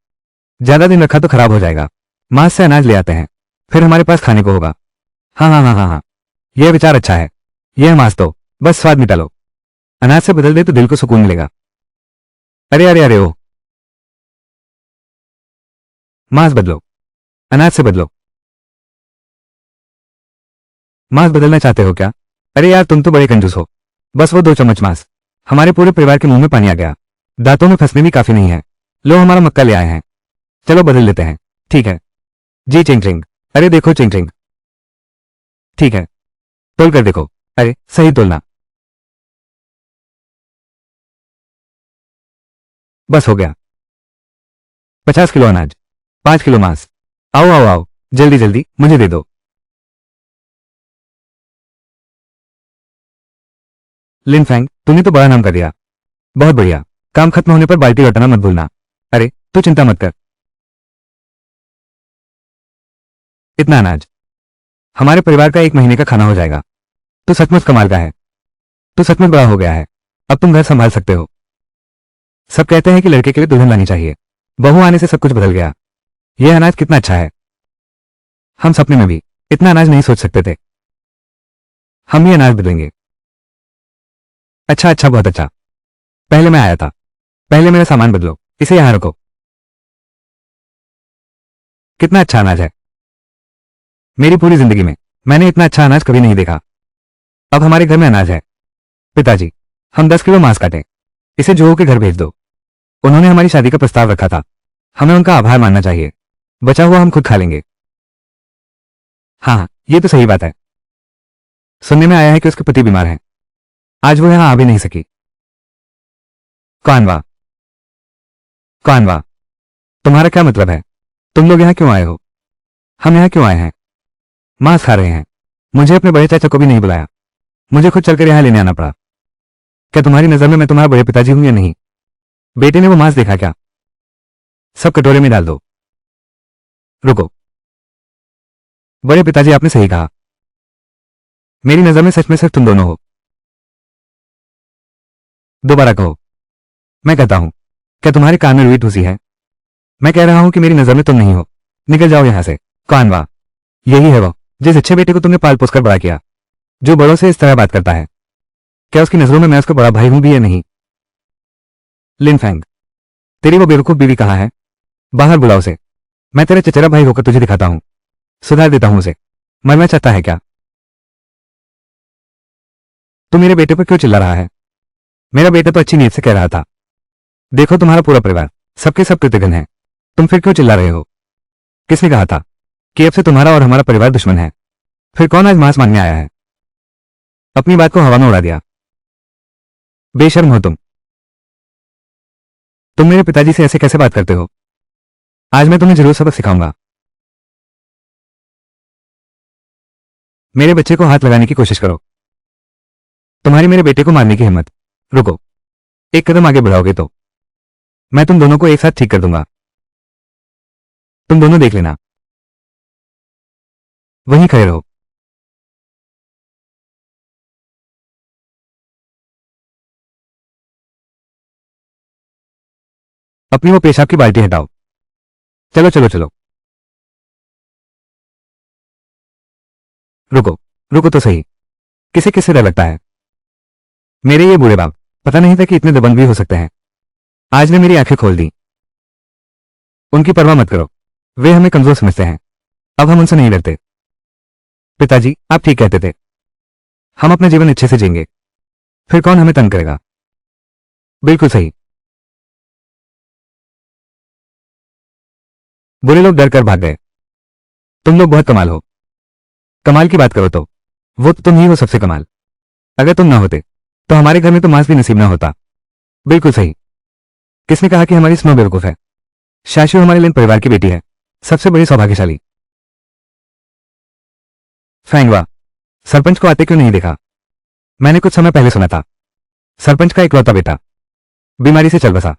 ज्यादा दिन रखा तो खराब हो जाएगा। मांस से अनाज ले आते हैं, फिर हमारे पास खाने को होगा। हाँ हाँ हाँ हाँ हाँ, यह विचार अच्छा है। यह मांस तो बस स्वाद मिटा लो, अनाज से बदल दे तो दिल को सुकून मिलेगा। अरे अरे अरे ओ, मांस बदलो, अनाज से बदलो। मांस बदलना चाहते हो क्या? अरे यार, तुम तो बड़े कंजूस हो। बस वो 2 चम्मच मांस। हमारे पूरे परिवार के मुंह में पानी आ गया। दांतों में फंसने भी काफी नहीं है। लो, हमारा मक्का ले आए हैं, चलो बदल लेते हैं। ठीक है जी। चिंग चिंग। अरे देखो चिंग चिंग। ठीक है, तोल कर देखो। अरे सही तोलना। बस हो गया। 50 किलो अनाज, 5 किलो मांस। आओ आओ आओ, जल्दी जल्दी मुझे दे दो। लिनफैंग, तूने तो बड़ा नाम कर दिया। बहुत बढ़िया। काम खत्म होने पर बाल्टी लौटाना मत भूलना। अरे तू चिंता मत कर। इतना अनाज हमारे परिवार का 1 महीने का खाना हो जाएगा। तू सचमुच कमाल का है। तू सचमुच बड़ा हो गया है। अब तुम घर संभाल सकते हो। सब कहते हैं कि लड़के के लिए दुल्हन लानी चाहिए। बहू आने से सब कुछ बदल गया। यह अनाज कितना अच्छा है। हम सपने में भी इतना अनाज नहीं सोच सकते थे। हम ही अनाज बदलेंगे। अच्छा अच्छा, बहुत अच्छा। पहले मैं आया था। पहले मेरा सामान बदलो, इसे यहां रखो। कितना अच्छा अनाज है। मेरी पूरी जिंदगी में मैंने इतना अच्छा अनाज कभी नहीं देखा। अब हमारे घर में अनाज है। पिताजी, हम 10 किलो मांस काटें, इसे जोहू के घर भेज दो। उन्होंने हमारी शादी का प्रस्ताव रखा था, हमें उनका आभार मानना चाहिए। बचा हुआ हम खुद खा लेंगे। हाँ हाँ, ये तो सही बात है। सुनने में आया है कि उसके पति बीमार हैं, आज वो यहां आ भी नहीं सकी। कानवा, कानवा, तुम्हारा क्या मतलब है? तुम लोग यहां क्यों आए हो? हम यहां क्यों आए हैं? मांस खा रहे हैं। मुझे अपने बड़े चाचा को भी नहीं बुलाया, मुझे खुद चलकर यहां लेने आना पड़ा। क्या तुम्हारी नजर में मैं तुम्हारा बड़े पिताजी हूं या नहीं? बेटे ने वो मांस देखा क्या? सब कटोरे में डाल दो। रुको, बड़े पिताजी, आपने सही कहा। मेरी नजर में सच में सिर्फ तुम दोनों हो। दोबारा कहो। मैं कहता हूं, क्या तुम्हारे कान में रुई ठूसी है? मैं कह रहा हूं कि मेरी नजर में तुम नहीं हो। निकल जाओ यहां से। कानवा, यही है वो जिस अच्छे बेटे को तुमने पाल पोस कर बड़ा किया, जो बड़ों से इस तरह बात करता है। क्या उसकी नजरों में मैं उसका बड़ा भाई हूं भी या नहीं? लिनफैंग, तेरी वो बेवकूफ बीवी कहाँ है? बाहर बुलाओ उसे। मैं तेरा चचेरा भाई होकर तुझे दिखाता हूं, सुधार देता हूं उसे। मरना चाहता है क्या? तू मेरे बेटे पर क्यों चिल्ला रहा है? मेरा बेटा तो अच्छी नीयत से कह रहा था। देखो, तुम्हारा पूरा परिवार सबके सब कृतघ्न है, तुम फिर क्यों चिल्ला रहे हो? किसने कहा था कि अब से तुम्हारा और हमारा परिवार दुश्मन है? फिर कौन आज मांस मांगने आया है? अपनी बात को हवा में उड़ा दिया। बेशर्म हो तुम। तुम मेरे पिताजी से ऐसे कैसे बात करते हो? आज मैं तुम्हें जरूर सबक सिखाऊंगा। मेरे बच्चे को हाथ लगाने की कोशिश करो। तुम्हारी मेरे बेटे को मारने की हिम्मत। रुको, एक कदम आगे बढ़ाओगे तो मैं तुम दोनों को एक साथ ठीक कर दूंगा। तुम दोनों देख लेना। वहीं खड़े रहो। अपनी वो पेशाब की बाल्टी हटाओ। चलो चलो चलो। रुको, रुको तो सही। किसे किससे डर लगता है? मेरे ये बूढ़े बाप, पता नहीं था कि इतने दबंग भी हो सकते हैं। आज ने मेरी आंखें खोल दी। उनकी परवाह मत करो, वे हमें कमजोर समझते हैं। अब हम उनसे नहीं डरते। पिताजी, आप ठीक कहते थे। हम अपना जीवन अच्छे से जिएंगे, फिर कौन हमें तंग करेगा? बिल्कुल सही। बुरे लोग डर कर भाग गए। तुम लोग बहुत कमाल हो। कमाल की बात करो तो वो तो तुम ही हो सबसे कमाल। अगर तुम ना होते तो हमारे घर में तो मांस भी नसीब ना होता। बिल्कुल सही। किसने कहा कि हमारी स्नो बेवकूफ है? शाशु हमारे लिन परिवार की बेटी है, सबसे बड़ी सौभाग्यशाली। फैंगवा, सरपंच को आते क्यों नहीं देखा? मैंने कुछ समय पहले सुना था सरपंच का इकलौता बेटा बीमारी से चल बसा।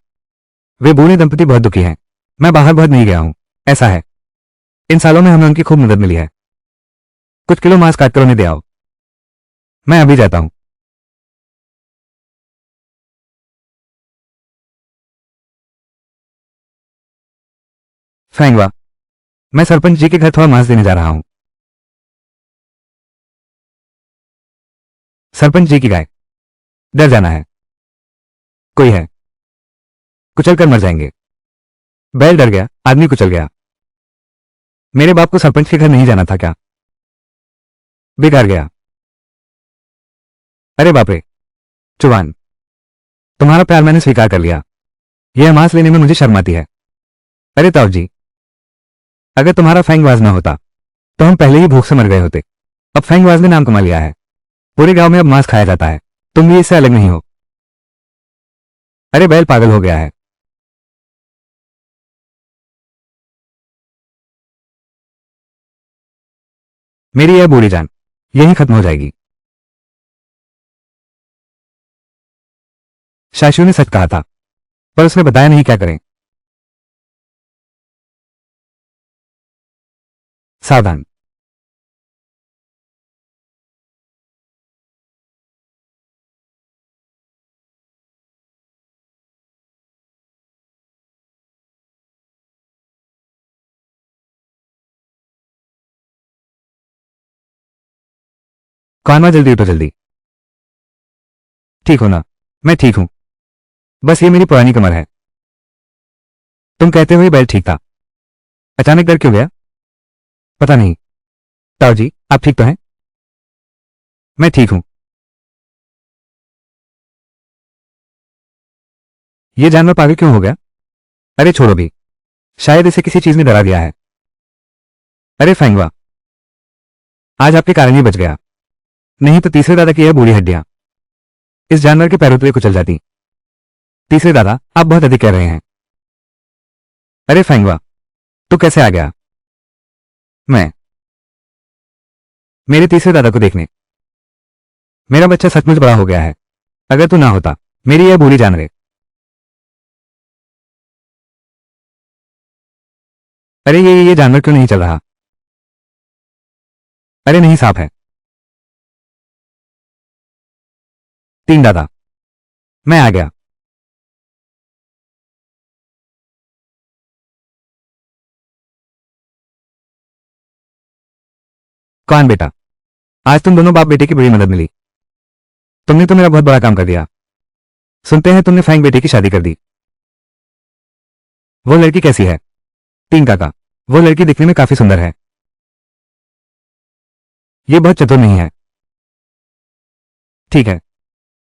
वे बूढ़े दंपति बहुत दुखी हैं। मैं बाहर बहुत नहीं गया हूं। ऐसा है, इन सालों में हमें उनकी खूब मदद मिली है। कुछ किलो मांस काटकर उन्हें दे आओ। मैं अभी जाता हूं। फैंगवा, मैं सरपंच जी के घर थोड़ा मांस देने जा रहा हूं। सरपंच जी की गाय, डर जाना है। कोई है, कुचल कर मर जाएंगे। बैल डर गया, आदमी कुचल गया। मेरे बाप को सरपंच के घर नहीं जाना था क्या? बेकार गया। अरे बाप रे, चुवान, तुम्हारा प्यार मैंने स्वीकार कर लिया। यह मांस लेने में मुझे शर्म आती है। अरे ताऊ जी, अगर तुम्हारा फैंगवाज ना होता तो हम पहले ही भूख से मर गए होते। अब फैंगवाज ने नाम कमा लिया है, पूरे गांव में अब मांस खाया जाता है। तुम भी इससे अलग नहीं हो। अरे बैल पागल हो गया है। मेरी यह बूढ़ी जान यहीं खत्म हो जाएगी। शाशु ने सच कहा था, पर उसने बताया नहीं। क्या करें? सावधान। कानवा, जल्दी उठो जल्दी। ठीक हो ना? मैं ठीक हूं, बस ये मेरी पुरानी कमर है। तुम कहते हुए बैल ठीक था, अचानक डर क्यों गया? पता नहीं। ताऊ जी, आप ठीक तो हैं? मैं ठीक हूं। ये जानवर पागल क्यों हो गया? अरे छोड़ो भी, शायद इसे किसी चीज ने डरा दिया है। अरे फैंगवा, आज आपके कारण ही बच गया, नहीं तो तीसरे दादा की यह बूढ़ी हड्डियां इस जानवर के पैरों तले कुचल जाती। तीसरे दादा, आप बहुत अधिक कह रहे हैं। अरे फैंगवा, तू कैसे आ गया? मैं, मेरे तीसरे दादा को देखने। मेरा बच्चा सचमुच बड़ा हो गया है। अगर तू ना होता, मेरी यह बूढ़ी जानवर। अरे ये जानवर क्यों नहीं चल रहा? अरे नहीं, सांप है। तीन दादा, मैं आ गया। कौन बेटा, आज तुम दोनों बाप बेटे की बड़ी मदद मिली। तुमने तो मेरा बहुत बड़ा काम कर दिया। सुनते हैं तुमने फैंग बेटे की शादी कर दी। वो लड़की कैसी है? तीन काका, वो लड़की दिखने में काफी सुंदर है। ये बहुत चतुर नहीं है। ठीक है,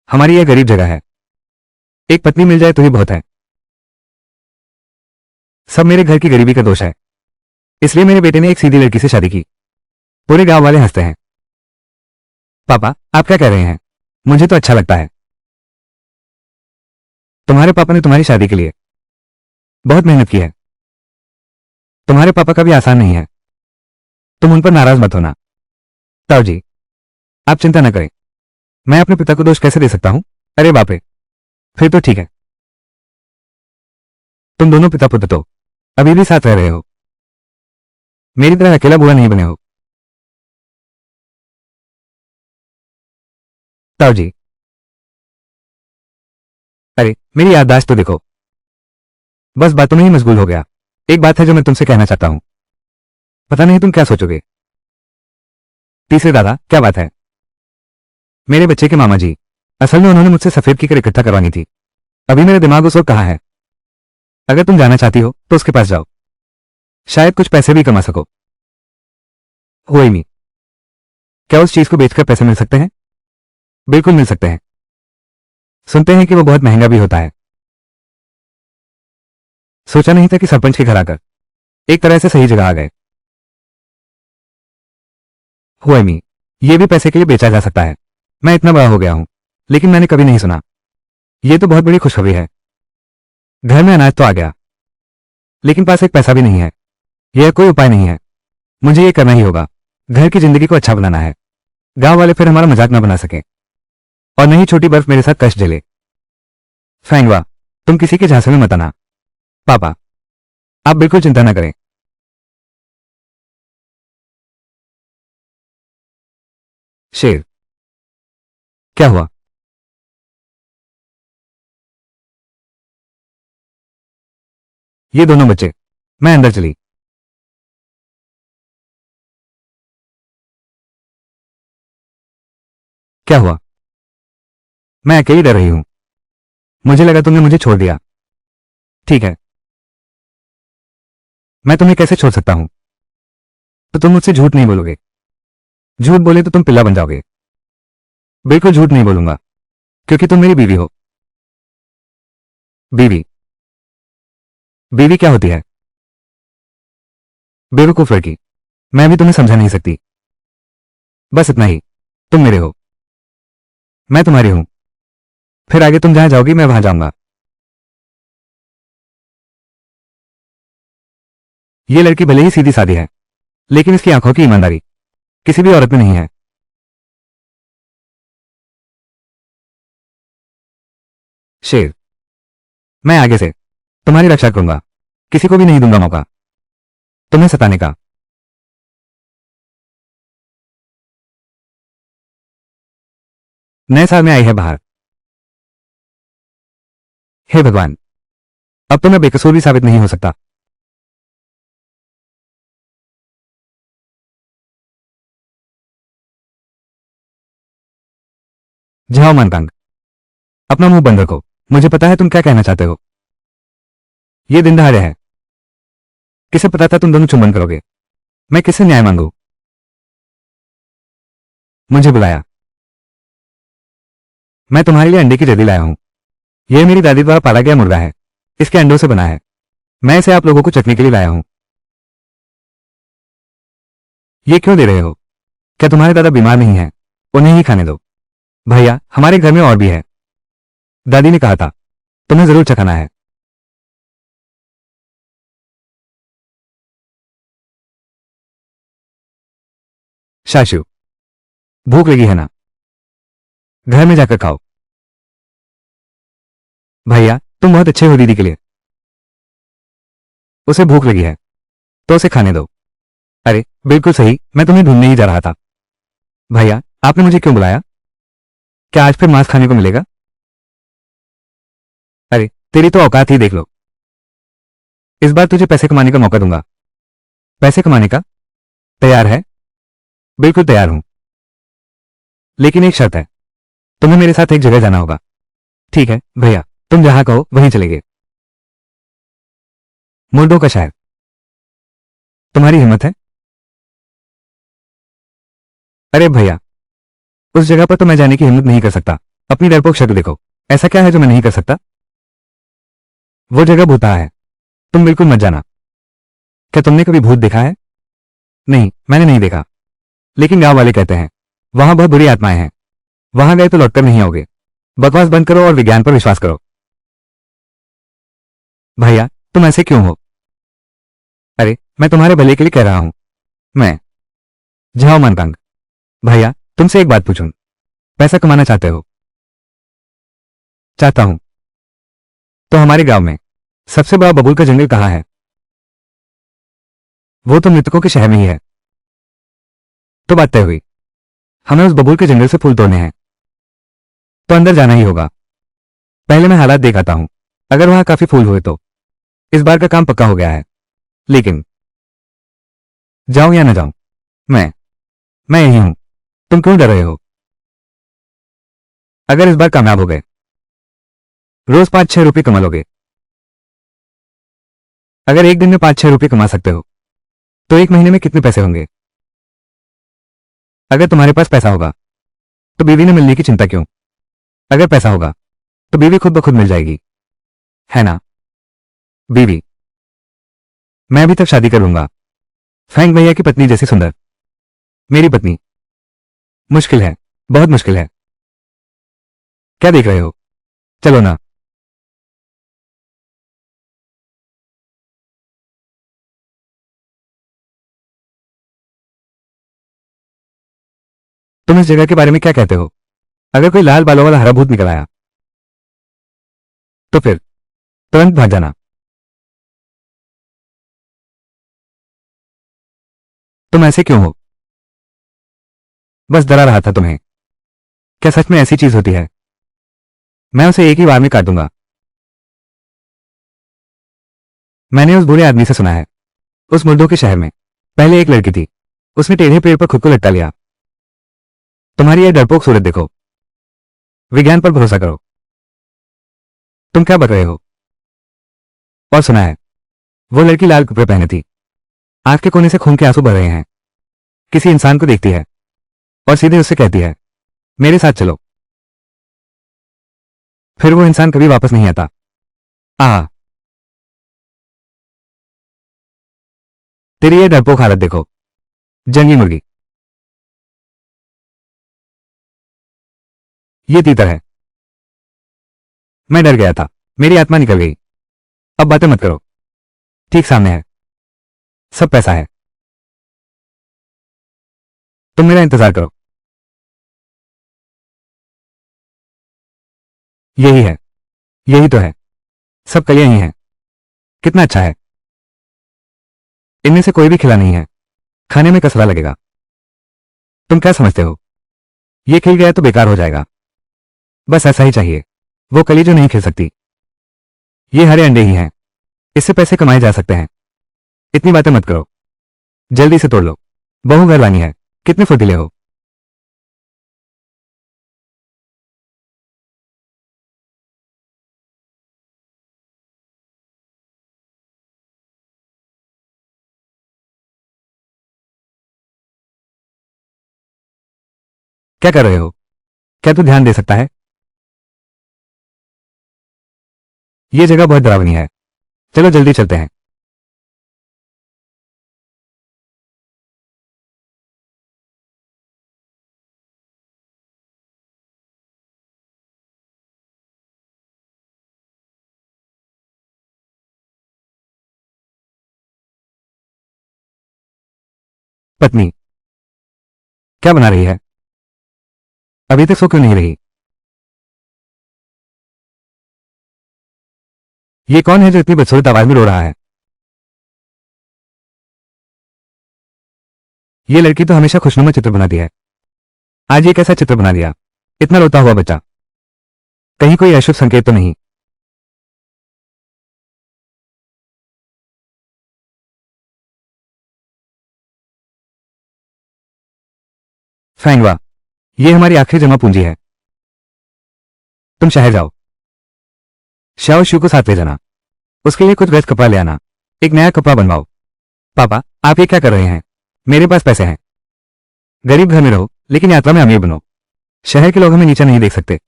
हमारी यह गरीब जगह है, एक पत्नी मिल जाए तो ही बहुत है। सब मेरे घर की गरीबी का दोष है, इसलिए मेरे बेटे ने एक सीधी लड़की से शादी की। पूरे गांव वाले हंसते हैं। पापा, आप क्या कह रहे हैं? मुझे तो अच्छा लगता है। तुम्हारे पापा ने तुम्हारी शादी के लिए बहुत मेहनत की है। तुम्हारे पापा का भी आसान नहीं है। तुम उन पर नाराज मत होना। ताऊ जी, आप चिंता न करें। मैं अपने पिता को दोष कैसे दे सकता हूं? अरे बाप रे, फिर तो ठीक है। तुम दोनों पिता पुत्र तो अभी भी साथ रह रहे हो। मेरी तरह अकेला बुरा नहीं बने हो। ताऊ जी, अरे मेरी याददाश्त तो देखो, बस बातों में ही मशगूल हो गया। एक बात है जो मैं तुमसे कहना चाहता हूं, पता नहीं तुम क्या सोचोगे। तीसरे दादा, क्या बात है? मेरे बच्चे के मामा जी, असल में उन्होंने मुझसे सफेद कीकर इकट्ठा करवानी थी। अभी मेरा दिमाग उस वक्त कहाँ है। अगर तुम जाना चाहती हो तो उसके पास जाओ, शायद कुछ पैसे भी कमा सको। हुई मी, क्या उस चीज को बेचकर पैसे मिल सकते हैं? बिल्कुल मिल सकते हैं। सुनते हैं कि वो बहुत महंगा भी होता है। सोचा नहीं था कि सरपंच के घर आकर एक तरह से सही जगह आ गए। हुई मी, ये भी पैसे के लिए बेचा जा सकता है। मैं इतना बड़ा हो गया हूं, लेकिन मैंने कभी नहीं सुना ये तो बहुत बड़ी खुशखबरी है। घर में अनाज तो आ गया, लेकिन पास एक पैसा भी नहीं है। यह कोई उपाय नहीं है। मुझे ये करना ही होगा। घर की जिंदगी को अच्छा बनाना है। गांव वाले फिर हमारा मजाक ना बना सके और नहीं छोटी बर्फ मेरे साथ कष्ट झेले। फैंगवा, तुम किसी के झांसे में मत आना। पापा, आप बिल्कुल चिंता ना करें। शेर, क्या हुआ? ये दोनों बच्चे। मैं अंदर चली। क्या हुआ? मैं अकेली डर रही हूं। मुझे लगा तुमने मुझे छोड़ दिया। ठीक है, मैं तुम्हें कैसे छोड़ सकता हूं? तो तुम मुझसे झूठ नहीं बोलोगे। झूठ बोले तो तुम पिल्ला बन जाओगे। बिल्कुल झूठ नहीं बोलूंगा, क्योंकि तुम मेरी बीवी हो। बीवी? बीवी क्या होती है? बेवकूफ लड़की, मैं भी तुम्हें समझा नहीं सकती। बस इतना ही। तुम मेरे हो, मैं तुम्हारी हूं। फिर आगे तुम जहां जाओगी मैं वहां जाऊंगा। ये लड़की भले ही सीधी सादी है, लेकिन इसकी आंखों की ईमानदारी किसी भी औरत में नहीं है। शेर, मैं आगे से तुम्हारी रक्षा करूंगा। किसी को भी नहीं दूंगा मौका तुम्हें सताने का। नए साल में आई है बाहर। हे भगवान, अब तो मैं बेकसूर भी साबित नहीं हो सकता। जाओ मनकांग, अपना मुंह बंद रखो। मुझे पता है तुम क्या कहना चाहते हो। ये दिन दहाड़े है। किसे पता था तुम दोनों चुंबन करोगे। मैं किससे न्याय मांगू? मुझे बुलाया। मैं तुम्हारे लिए अंडे की जल्दी लाया हूं। यह मेरी दादी द्वारा पाला गया मुर्गा है। इसके अंडों से बना है। मैं इसे आप लोगों को चटनी के लिए लाया हूं। ये क्यों दे रहे हो? क्या तुम्हारे दादा बीमार नहीं है? उन्हें ही खाने दो। भैया, हमारे घर में और भी है। दादी ने कहा था तुम्हें जरूर चखाना है। शाशु, भूख लगी है ना? घर में जाकर खाओ। भैया, तुम बहुत अच्छे हो दीदी के लिए। उसे भूख लगी है तो उसे खाने दो। अरे बिल्कुल सही, मैं तुम्हें ढूंढने ही जा रहा था। भैया, आपने मुझे क्यों बुलाया? क्या आज फिर मांस खाने को मिलेगा? अरे, तेरी तो औकात ही देख लो। इस बार तुझे पैसे कमाने का मौका दूंगा। पैसे कमाने का? तैयार है? बिल्कुल तैयार हूं, लेकिन एक शर्त है। तुम्हें मेरे साथ एक जगह जाना होगा। ठीक है भैया, तुम जहां कहो वहीं चलेंगे। मुर्दों का शहर। तुम्हारी हिम्मत है? अरे भैया, उस जगह पर तो मैं जाने की हिम्मत नहीं कर सकता। अपनी डरपोक शक्ल देखो। ऐसा क्या है जो मैं नहीं कर सकता? वो जगह भूता है। तुम बिल्कुल मत जाना। क्या तुमने कभी भूत देखा है? नहीं, मैंने नहीं देखा, लेकिन गांव वाले कहते हैं वहां बहुत बुरी आत्माएं हैं। वहां गए तो लौटकर नहीं आओगे। बकवास बंद करो और विज्ञान पर विश्वास करो। भैया, तुम ऐसे क्यों हो? अरे, मैं तुम्हारे भले के लिए कह रहा हूं। मैं जाओ मनकांग। भैया, तुमसे एक बात पूछूं। पैसा कमाना चाहते हो? चाहता हूं। तो हमारे गांव में सबसे बड़ा बबूल का जंगल कहाँ है? वो तो मृतकों के शहर में ही है। तो बात तय हुई। हमें उस बबूल के जंगल से फूल तोड़ने हैं, तो अंदर जाना ही होगा। पहले मैं हालात देख आता हूं। अगर वहां काफी फूल हुए तो इस बार का काम पक्का हो गया है। लेकिन जाऊं या न जाऊं, मैं यही हूं। तुम क्यों डर रहे हो? अगर इस बार कामयाब हो गए, रोज 5-6 रुपये कमा लोगे। अगर एक दिन में 5-6 रुपये कमा सकते हो, तो एक महीने में कितने पैसे होंगे? अगर तुम्हारे पास पैसा होगा, तो बीवी ने मिलने की चिंता क्यों? अगर पैसा होगा, तो बीवी खुद ब खुद मिल जाएगी, है ना? बीवी? मैं भी तब शादी कर लूंगा। फैंग भैया की पत्नी जैसी सुंदर। मेरी पत्नी? मुश्किल है, बहुत मुश्किल है। क्या देख रहे हो? चलो ना। तुम इस जगह के बारे में क्या कहते हो? अगर कोई लाल बालों वाला हरा भूत निकल आया तो फिर तुरंत भाग जाना। तुम ऐसे क्यों हो? बस डरा रहा था तुम्हें। क्या सच में ऐसी चीज होती है? मैं उसे एक ही बार में काट दूंगा। मैंने उस बूढ़े आदमी से सुना है, उस मुर्दों के शहर में पहले एक लड़की थी, उसने टेढ़े पेड़ पर खुद को लटका लिया। तुम्हारी यह डरपोक सूरत देखो। विज्ञान पर भरोसा करो। तुम क्या बक रहे हो? और सुना है, वो लड़की लाल कपड़े पहने थी, आंख के कोने से खून के आंसू बह रहे हैं, किसी इंसान को देखती है और सीधे उससे कहती है, मेरे साथ चलो। फिर वो इंसान कभी वापस नहीं आता। आह, तेरी ये डरपोक हालत देखो। जंगली मुर्गी। ये तीतर है। मैं डर गया था, मेरी आत्मा निकल गई। अब बातें मत करो। ठीक सामने है, सब पैसा है। तुम मेरा इंतजार करो। यही है, यही तो है, सब कलियां ही हैं। कितना अच्छा है। इनमें से कोई भी खिला नहीं है, खाने में कसरा लगेगा। तुम क्या समझते हो, ये खिल गया तो बेकार हो जाएगा? बस ऐसा ही चाहिए। वो कली जो नहीं खिल सकती। ये हरे अंडे ही हैं, इससे पैसे कमाए जा सकते हैं। इतनी बातें मत करो, जल्दी से तोड़ लो। बहू घर लानी है। कितने फुर्तीले हो। क्या कर रहे हो? क्या तू ध्यान दे सकता है? ये जगह बहुत डरावनी है। चलो जल्दी चलते हैं। पत्नी क्या बना रही है? अभी तक सो क्यों नहीं रही? ये कौन है जो इतनी बदसूरत आवाज में रो रहा है? ये लड़की तो हमेशा खुशनुमा चित्र बनाती है, आज ये कैसा चित्र बना दिया? इतना रोता हुआ बच्चा, कहीं कोई अशुभ संकेत तो नहीं? फैंगवा, ये हमारी आखिरी जमा पूंजी है। तुम शहर जाओ, श्याओ शू को साथ ले जाना, उसके लिए कुछ गज कपड़ा ले आना, एक नया कपड़ा बनवाओ। पापा, आप ये क्या कर रहे हैं? मेरे पास पैसे हैं। गरीब घर में रहो लेकिन यात्रा में अमीर बनो। शहर के लोग हमें नीचा नहीं देख सकते।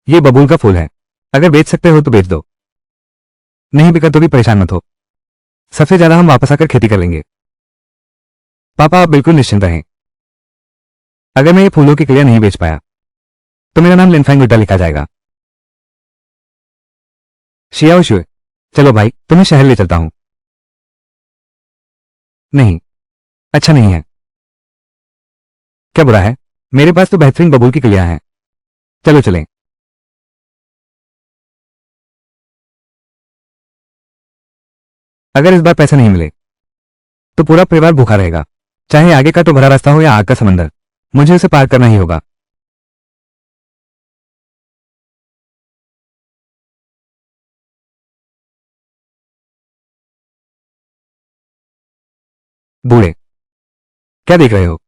ये बबूल का फूल है, अगर बेच सकते हो तो बेच दो, नहीं बिका तो भी परेशान मत हो। सबसे ज्यादा हम वापस आकर खेती कर लेंगे। पापा आप बिल्कुल निश्चिंत रहें। अगर मैं ये फूलों की क्रिया नहीं बेच पाया तो मेरा नाम लिनफेंग गुड्डा लिखा जाएगा। शियाओ शुए, चलो भाई तुम्हें शहर ले चलता हूं। नहीं, अच्छा नहीं है। क्या बुरा है? मेरे पास तो बेहतरीन बबूल की कलियां हैं। चलो चलें। अगर इस बार पैसे नहीं मिले तो पूरा परिवार भूखा रहेगा, चाहे आगे का तो भरा रास्ता हो या आग का समंदर, मुझे उसे पार करना ही होगा। बूढ़े, क्या देख रहे हो?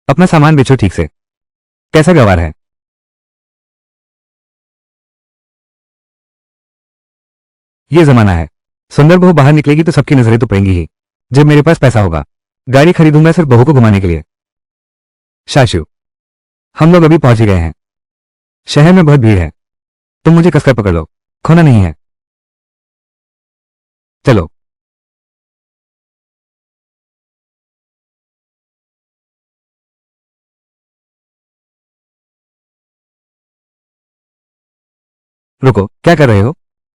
अपना सामान बेचो ठीक से। कैसा व्यवहार है? ये जमाना है, सुंदर बहू बाहर निकलेगी तो सबकी नजरें तो पड़ेंगी ही। जब मेरे पास पैसा होगा, गाड़ी खरीदूंगा सिर्फ बहू को घुमाने के लिए। शाशु, हम लोग अभी पहुंच ही गए हैं। शहर में बहुत भीड़ है, तुम मुझे कसकर पकड़ लो, खोना नहीं है। चलो। रुको, क्या कर रहे हो?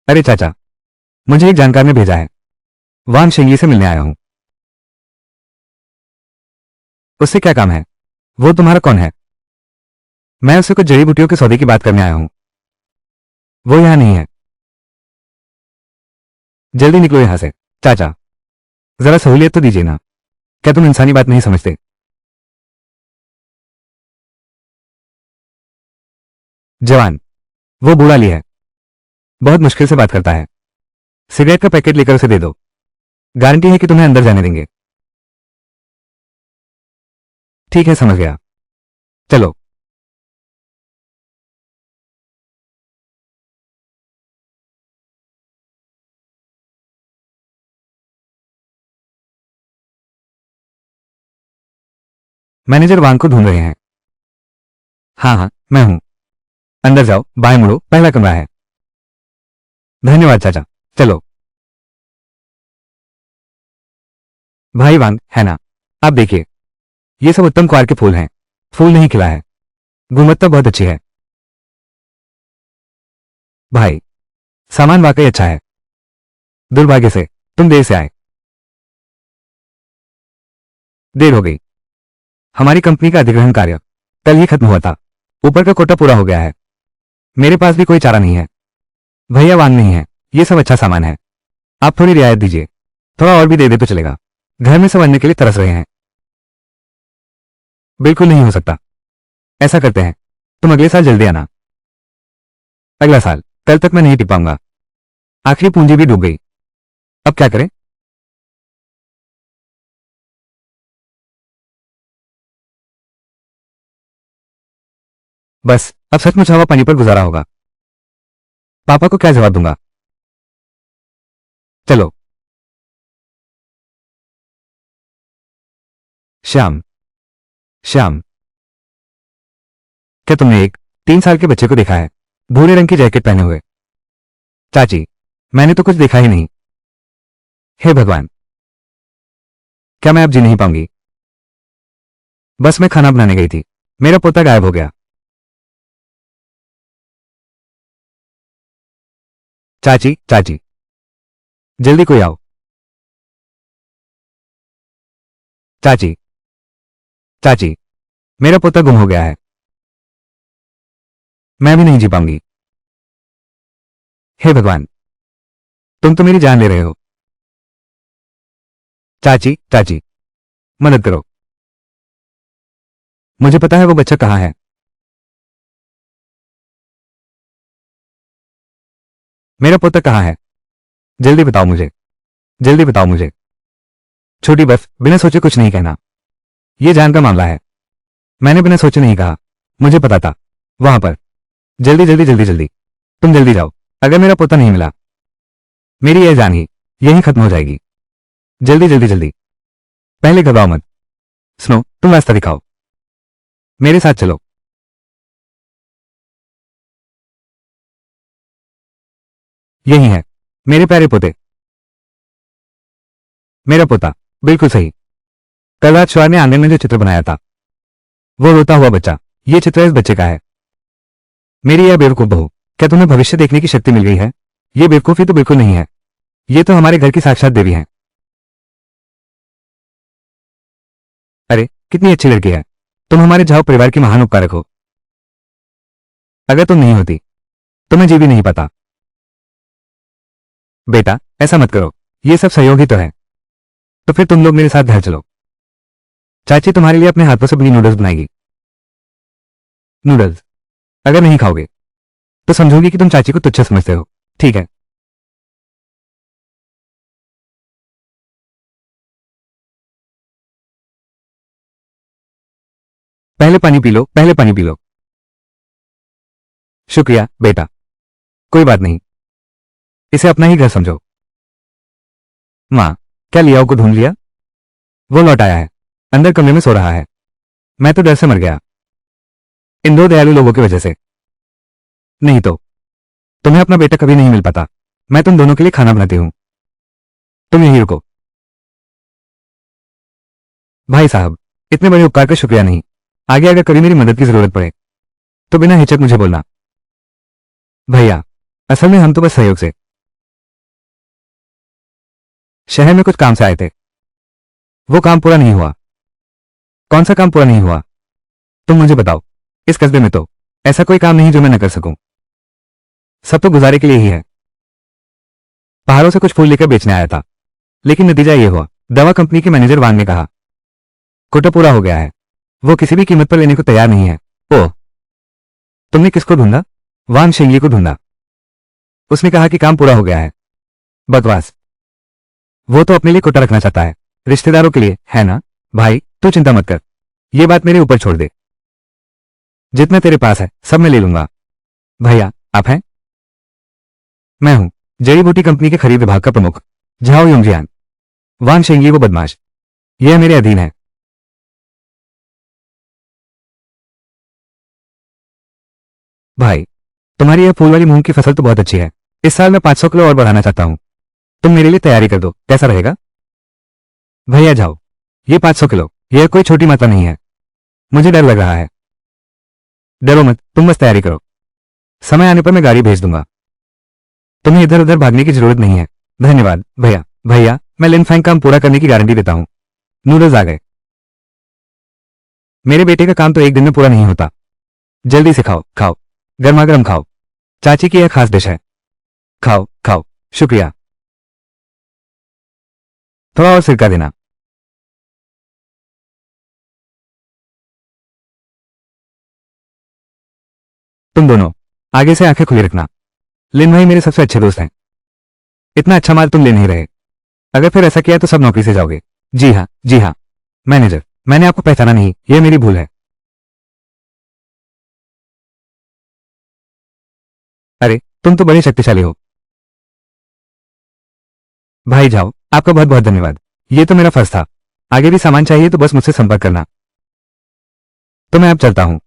अरे चाचा, मुझे एक जानकार ने भेजा है। वांग शेंगी से मिलने आया हूं। उससे क्या काम है? वो तुम्हारा कौन है? मैं उससे कुछ जड़ी बूटियों के सौदे की बात करने आया हूं। वो यहां नहीं है। जल्दी निकलो यहां से। चाचा, जरा सहूलियत तो दीजिए ना। क्या तुम इंसानी बात नहीं समझते? जवान, वो बूढ़ा ली है। बहुत मुश्किल से बात करता है। सिगरेट का पैकेट लेकर उसे दे दो। गारंटी है कि तुम्हें अंदर जाने देंगे। ठीक है, समझ गया। चलो। मैनेजर वांग को ढूंढ रहे हैं। हाँ हाँ, मैं हूं। अंदर जाओ, बाएं मुड़ो, पहला कमरा है। धन्यवाद चाचा। चलो। भाई वांग, है ना? आप देखिए, ये सब उत्तम क्वार के फूल हैं। फूल नहीं खिला है। गुणवत्ता बहुत अच्छी है। भाई, सामान वाकई अच्छा है। दुर्भाग्य से तुम देर से आए। देर हो गई। हमारी कंपनी का अधिग्रहण कार्य कल ही खत्म हुआ था। ऊपर का कोटा पूरा हो गया है। मेरे पास भी कोई चारा नहीं है। भैया वांग नहीं है। ये सब अच्छा सामान है। आप थोड़ी रियायत दीजिए। थोड़ा और भी दे दे तो चलेगा। घर में सब अन्य के लिए तरस रहे हैं। बिल्कुल नहीं हो सकता। ऐसा करते हैं, तुम अगले साल जल्दी आना। अगला साल? कल तक मैं नहीं टिक पाऊंगा। आखिरी पूंजी भी डूब गई। अब क्या करें? बस अब सचमुच हवा पानी पर गुजारा होगा। पापा को क्या जवाब दूंगा? चलो। श्याम, श्याम, क्या तुमने एक 3 साल के बच्चे को देखा है? भूरे रंग की जैकेट पहने हुए। चाची, मैंने तो कुछ देखा ही नहीं। हे भगवान, क्या मैं अब जी नहीं पाऊंगी? बस मैं खाना बनाने गई थी, मेरा पोता गायब हो गया। चाची, चाची, जल्दी कोई आओ। चाची, चाची, मेरा पोता गुम हो गया है। मैं भी नहीं जी पाऊंगी। हे भगवान, तुम तो मेरी जान ले रहे हो। चाची, चाची, मदद करो। मुझे पता है वो बच्चा कहाँ है। मेरा पोता कहाँ है? जल्दी बताओ मुझे। जल्दी बताओ मुझे। छोटी बस, बिना सोचे कुछ नहीं कहना। यह जान का मामला है। मैंने बिना सोचे नहीं कहा। मुझे पता था। वहां पर। जल्दी जल्दी जल्दी जल्दी। तुम जल्दी जाओ। अगर मेरा पोता नहीं मिला, मेरी यह जान ही यहीं खत्म हो जाएगी। जल्दी जल्दी जल्दी। पहले घबराओ मत। सुनो, तुम रास्ता दिखाओ। मेरे साथ चलो। यही है मेरे प्यारे पोते। मेरा पोता। बिल्कुल सही। कल रात श्वार ने आंगन में जो चित्र बनाया था, वो रोता हुआ बच्चा, ये चित्र इस बच्चे का है। मेरी यह बेवकूफ बहू, क्या तुम्हें भविष्य देखने की शक्ति मिल गई है? ये बेवकूफी तो बिल्कुल नहीं है। ये तो हमारे घर की साक्षात देवी है। अरे, कितनी अच्छी लड़की है। तुम हमारे झाओ परिवार की महान उपकारक हो। अगर तुम नहीं होती तो मैं जी भी नहीं पाता। बेटा, ऐसा मत करो। ये सब सहयोग ही तो है। तो फिर तुम लोग मेरे साथ घर चलो। चाची तुम्हारे लिए अपने हाथों से बनी नूडल्स बनाएगी। नूडल्स? अगर नहीं खाओगे तो समझोगी कि तुम चाची को तुच्छ समझते हो। ठीक है। पहले पानी पी लो, पहले पानी पी लो। शुक्रिया बेटा। कोई बात नहीं। इसे अपना ही घर समझो। माँ, क्या लियाओ को ढूंढ लिया? वो लौट आया है। अंदर कमरे में सो रहा है। मैं तो डर से मर गया। इन दो दयालु लोगों की वजह से। नहीं तो तुम्हें अपना बेटा कभी नहीं मिल पाता। मैं तुम दोनों के लिए खाना बनाती हूँ। तुम यहीं रुको। भाई साहब, इतने बड़े उपकार का शुक्रिया नहीं। आगे अगर कभी मेरी मदद की जरूरत पड़े तो बिना हिचक मुझे बोलना। भैया, असल में हम तो बस सहयोग से शहर में कुछ काम से आए थे। वो काम पूरा नहीं हुआ। कौन सा काम पूरा नहीं हुआ? तुम मुझे बताओ। इस कस्बे में तो ऐसा कोई काम नहीं जो मैं न कर सकूं। सब तो गुजारे के लिए ही है। पहाड़ों से कुछ फूल लेकर बेचने आया था, लेकिन नतीजा ये हुआ। दवा कंपनी के मैनेजर वांग ने कहा कोटा पूरा हो गया है, वो किसी भी कीमत पर लेने को तैयार नहीं है। ओह, तुमने किसको ढूंढा? वांग शेंगली को ढूंढा। उसने कहा कि काम पूरा हो गया है। बकवास। वो तो अपने लिए कोटा रखना चाहता है, रिश्तेदारों के लिए, है ना? भाई तू चिंता मत कर, ये बात मेरे ऊपर छोड़ दे। जितना तेरे पास है सब मैं ले लूंगा। भैया आप हैं? मैं हूं, जड़ी बूटी कंपनी के खरीद विभाग का प्रमुख झाओ योंगजियान। वांग शेंगली वो बदमाश, यह मेरे अधीन है। भाई तुम्हारी यह फूल वाली मूंग की फसल तो बहुत अच्छी है। इस साल मैं 500 किलो और बढ़ाना चाहता हूं। तुम मेरे लिए तैयारी कर दो, कैसा रहेगा? भैया जाओ, ये 500 किलो, यह कोई छोटी मात्रा नहीं है। मुझे डर लग रहा है। डरो मत, तुम बस तैयारी करो। समय आने पर मैं गाड़ी भेज दूंगा। तुम्हें इधर उधर भागने की जरूरत नहीं है। धन्यवाद भैया। भैया मैं लिनफैंग काम पूरा करने की गारंटी देता हूं। नूडल्स आ गए। मेरे बेटे का काम तो एक दिन में पूरा नहीं होता। जल्दी से खाओ खाओ, गर्मा गर्म खाओ। चाची की यह खास डिश है। खाओ खाओ। शुक्रिया। थोड़ा और सिरका देना। तुम दोनों आगे से आंखें खुली रखना। लिन भाई मेरे सबसे अच्छे दोस्त हैं। इतना अच्छा माल तुम ले नहीं रहे। अगर फिर ऐसा किया तो सब नौकरी से जाओगे। जी हाँ जी हाँ। मैनेजर मैंने आपको पहचाना नहीं, यह मेरी भूल है। अरे तुम तो बड़े शक्तिशाली हो। भाई जाओ, आपका बहुत बहुत धन्यवाद। ये तो मेरा फर्ज था। आगे भी सामान चाहिए तो बस मुझसे संपर्क करना। तो मैं अब चलता हूँ।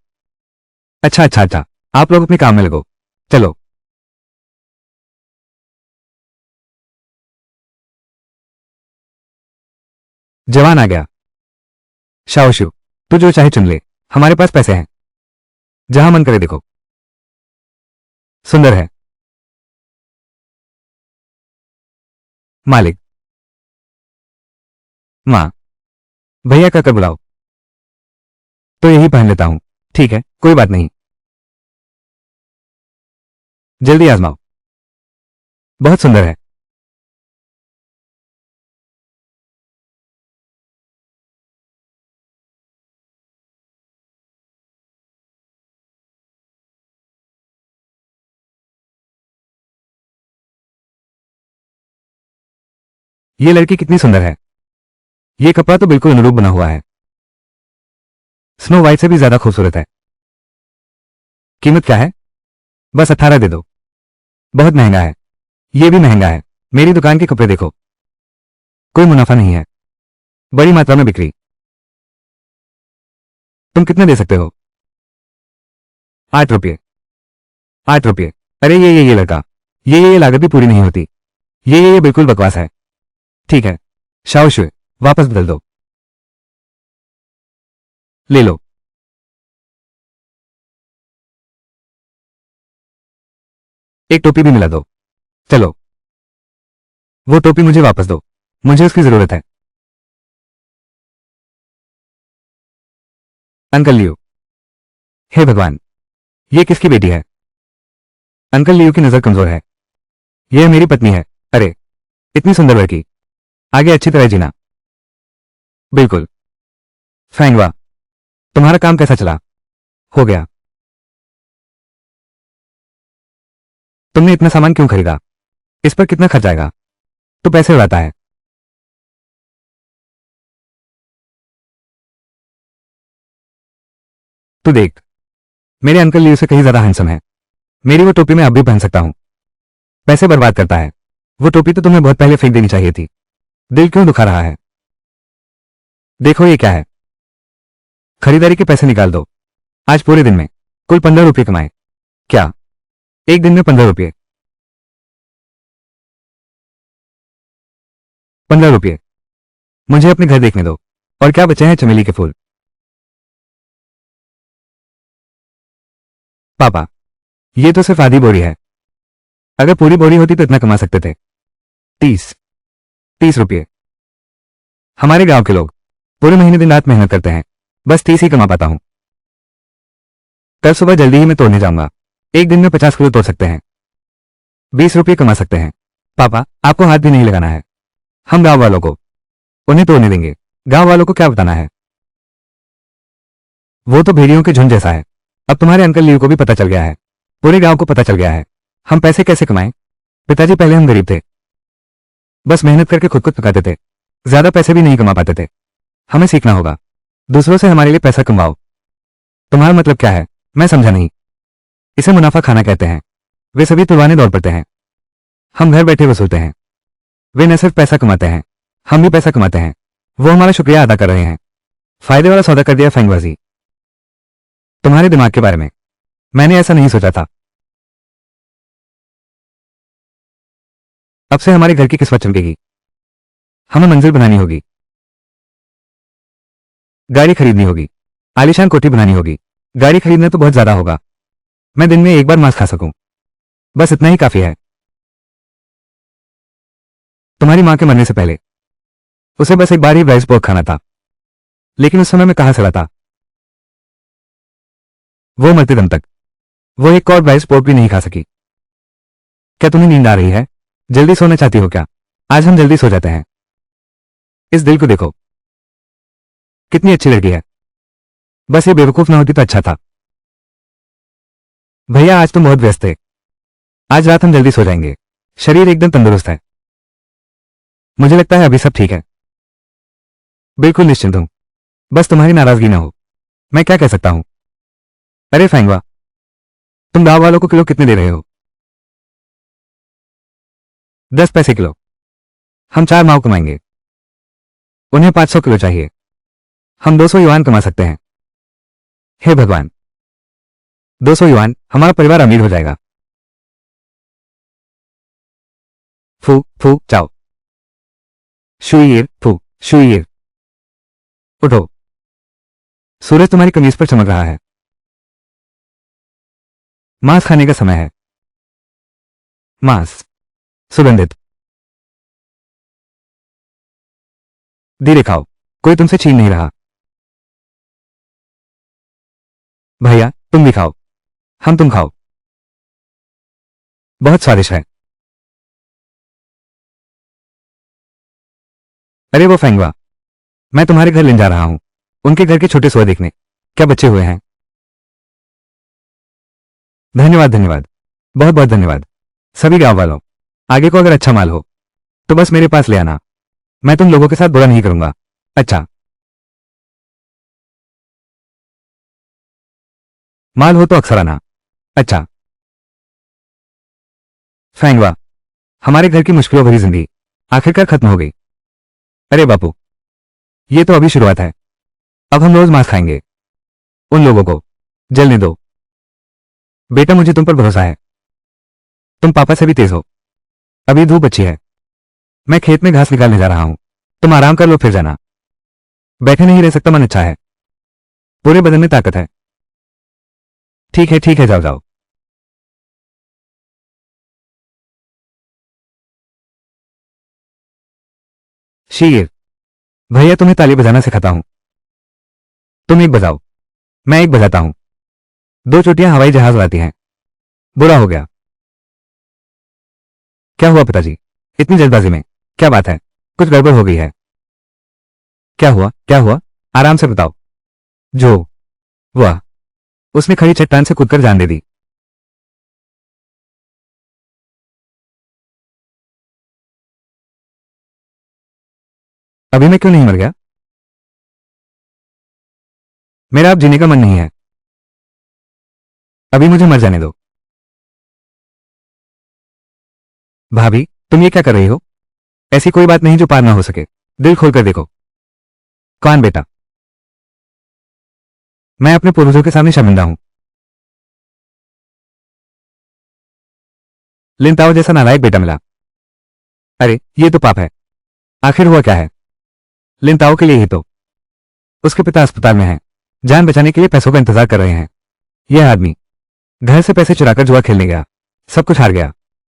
अच्छा अच्छा अच्छा, आप लोग अपने काम में लगो। चलो। जवान आ गया। शाओशु, तू जो चाहे चुन ले, हमारे पास पैसे हैं। जहां मन करे देखो। सुंदर है। मालिक। माँ। भैया का कर बुलाओ। तो यही पहन लेता हूं। ठीक है, कोई बात नहीं। जल्दी आजमाओ। बहुत सुंदर है। ये लड़की कितनी सुंदर है। ये कपड़ा तो बिल्कुल अनुरूप बना हुआ है। स्नो वाइट से भी ज्यादा खूबसूरत है। कीमत क्या है? बस 18 दे दो। बहुत महंगा है। ये भी महंगा है। मेरी दुकान के कपड़े देखो, कोई मुनाफा नहीं है। बड़ी मात्रा में बिक्री। तुम कितने दे सकते हो? 8 रुपये। 8 रुपये। अरे ये लड़का, ये लागत भी पूरी नहीं होती। ये बिल्कुल बकवास है। ठीक है, शाओशुए, वापस बदल दो। ले लो। एक टोपी भी मिला दो। चलो, वो टोपी मुझे वापस दो, मुझे उसकी जरूरत है। अंकल लियो। हे भगवान, ये किसकी बेटी है? अंकल लियो की नजर कमजोर है। यह मेरी पत्नी है। अरे, इतनी सुंदर लड़की। आगे अच्छी तरह जीना। बिल्कुल। फैंगवा, तुम्हारा काम कैसा चला? हो गया। तुमने इतना सामान क्यों खरीदा? इस पर कितना खर्च आएगा? तो पैसे उड़ाता है। तू देख, मेरे अंकल लियो से कहीं ज्यादा हैंडसम है। मेरी वो टोपी मैं अब भी पहन सकता हूं। पैसे बर्बाद करता है। वो टोपी तो तुम्हें बहुत पहले फेंक देनी चाहिए थी। दिल क्यों दुखा रहा है? देखो ये क्या है। खरीदारी के पैसे निकाल दो। आज पूरे दिन में कुल 15 रुपये कमाए। क्या? एक दिन में 15 रुपये? 15 रुपये। मुझे अपने घर देखने दो। और क्या बचे हैं चमेली के फूल। पापा, ये तो सिर्फ आधी बोरी है। अगर पूरी बोरी होती तो इतना कमा सकते थे। 30 रुपये। हमारे गांव के लोग पूरे महीने दिन रात मेहनत करते हैं, बस 30 ही कमा पाता हूं। कल सुबह जल्दी ही मैं तोड़ने जाऊंगा। एक दिन में 50 किलो तोड़ सकते हैं, 20 रुपये कमा सकते हैं। पापा, आपको हाथ भी नहीं लगाना है। हम गांव वालों को उन्हें तोड़ने देंगे। गांव वालों को क्या बताना है? वो तो भेड़ियों के झुंड जैसा है। अब तुम्हारे अंकल लियो को भी पता चल गया है, पूरे गांव को पता चल गया है। हम पैसे कैसे कमाएं? पिताजी, पहले हम गरीब थे, बस मेहनत करके खुद को थकाते थे, ज्यादा पैसे भी नहीं कमा पाते थे। हमें सीखना होगा, दूसरों से हमारे लिए पैसा कमाओ। तुम्हारा मतलब क्या है? मैं समझा नहीं। इसे मुनाफा खाना कहते हैं। वे सभी तुलवाने दौड़ पड़ते हैं, हम घर बैठे वसूलते हैं। वे न सिर्फ पैसा कमाते हैं, हम भी पैसा कमाते हैं। वो हमारा शुक्रिया अदा कर रहे हैं। फायदे वाला सौदा कर दिया फेंगबाजी। तुम्हारे दिमाग के बारे में मैंने ऐसा नहीं सोचा था। अब से हमारे घर की किस्मत चमकेगी। हमें मंजिल बनानी होगी, गाड़ी खरीदनी होगी, आलीशान कोठी बनानी होगी। गाड़ी खरीदना तो बहुत ज्यादा होगा, मैं दिन में एक बार मांस खा सकूं, बस इतना ही काफी है। तुम्हारी मां के मरने से पहले उसे बस एक बार ही राइस पोर्क खाना था, लेकिन उस समय मैं कहां से लाता? वो मरते दम तक वो एक और राइस पोर्क भी नहीं खा सकी। क्या तुम्हें नींद आ रही है? जल्दी सोना चाहती हो क्या? आज हम जल्दी सो जाते हैं। इस दिल को देखो, कितनी अच्छी लड़की है। बस ये बेवकूफ ना होती तो अच्छा था। भैया, आज तुम बहुत व्यस्त थे। आज रात हम जल्दी सो जाएंगे। शरीर एकदम तंदुरुस्त है। मुझे लगता है अभी सब ठीक है। बिल्कुल निश्चिंत हूं, बस तुम्हारी नाराजगी ना हो। मैं क्या कह सकता हूं? अरे फेंगवा, तुम गांव वालों को किलो कितने दे रहे हो? 10 पैसे किलो। हम 4 माह कमाएंगे, उन्हें 500 किलो चाहिए। हम 200 युआन कमा सकते हैं। हे भगवान, 200 युआन, हमारा परिवार अमीर हो जाएगा। फू फू चाओ। शुईर फू शुईर। उठो, सूरज तुम्हारी कमीज पर चमक रहा है। मांस खाने का समय है। मांस सुगंधित। धीरे खाओ, कोई तुमसे छीन नहीं रहा। भैया, तुम भी खाओ। तुम खाओ, बहुत स्वादिष्ट है। अरे वो फेंगवा, मैं तुम्हारे घर ले जा रहा हूं, उनके घर के छोटे सुअर देखने। क्या बच्चे हुए हैं? धन्यवाद धन्यवाद, बहुत बहुत धन्यवाद। सभी गांव वालों, आगे को अगर अच्छा माल हो तो बस मेरे पास ले आना। मैं तुम लोगों के साथ बुरा नहीं करूंगा। अच्छा, माल हो तो अक्सर आना। अच्छा। फेंगवा, हमारे घर की मुश्किलों भरी जिंदगी आखिरकार खत्म हो गई। अरे बापू, ये तो अभी शुरुआत है। अब हम रोज मांस खाएंगे। उन लोगों को जलने दो। बेटा, मुझे तुम पर भरोसा है। तुम पापा से भी तेज हो। अभी धूप अच्छी है, मैं खेत में घास निकालने जा रहा हूं। तुम आराम कर लो, फिर जाना। बैठे नहीं रह सकता, मन अच्छा है, पूरे बदन में ताकत है। ठीक है, जाओ जाओ। शीर, भैया तुम्हें ताली बजाना सिखाता हूं। तुम एक बजाओ, मैं एक बजाता हूं। 2 चोटियां हवाई जहाज उड़ाती हैं। बुरा हो गया। क्या हुआ पिताजी, इतनी जल्दबाजी में? क्या बात है? कुछ गड़बड़ हो गई है? क्या हुआ, क्या हुआ? आराम से बताओ। जो वाह, उसने खड़ी चट्टान से कूदकर जान दे दी। अभी मैं क्यों नहीं मर गया? मेरा अब जीने का मन नहीं है। अभी मुझे मर जाने दो। भाभी, तुम ये क्या कर रही हो? ऐसी कोई बात नहीं जो पार ना हो सके। दिल खोलकर देखो। कौन बेटा? मैं अपने पूर्वजों के सामने शर्मिंदा हूं। लिनताओ जैसा नालायक बेटा मिला। अरे, ये तो पाप है। आखिर हुआ क्या है? लिनताओ के लिए ही तो उसके पिता अस्पताल में हैं, जान बचाने के लिए पैसों का इंतजार कर रहे हैं। यह आदमी घर से पैसे चुराकर जुआ खेलने गया, सब कुछ हार गया।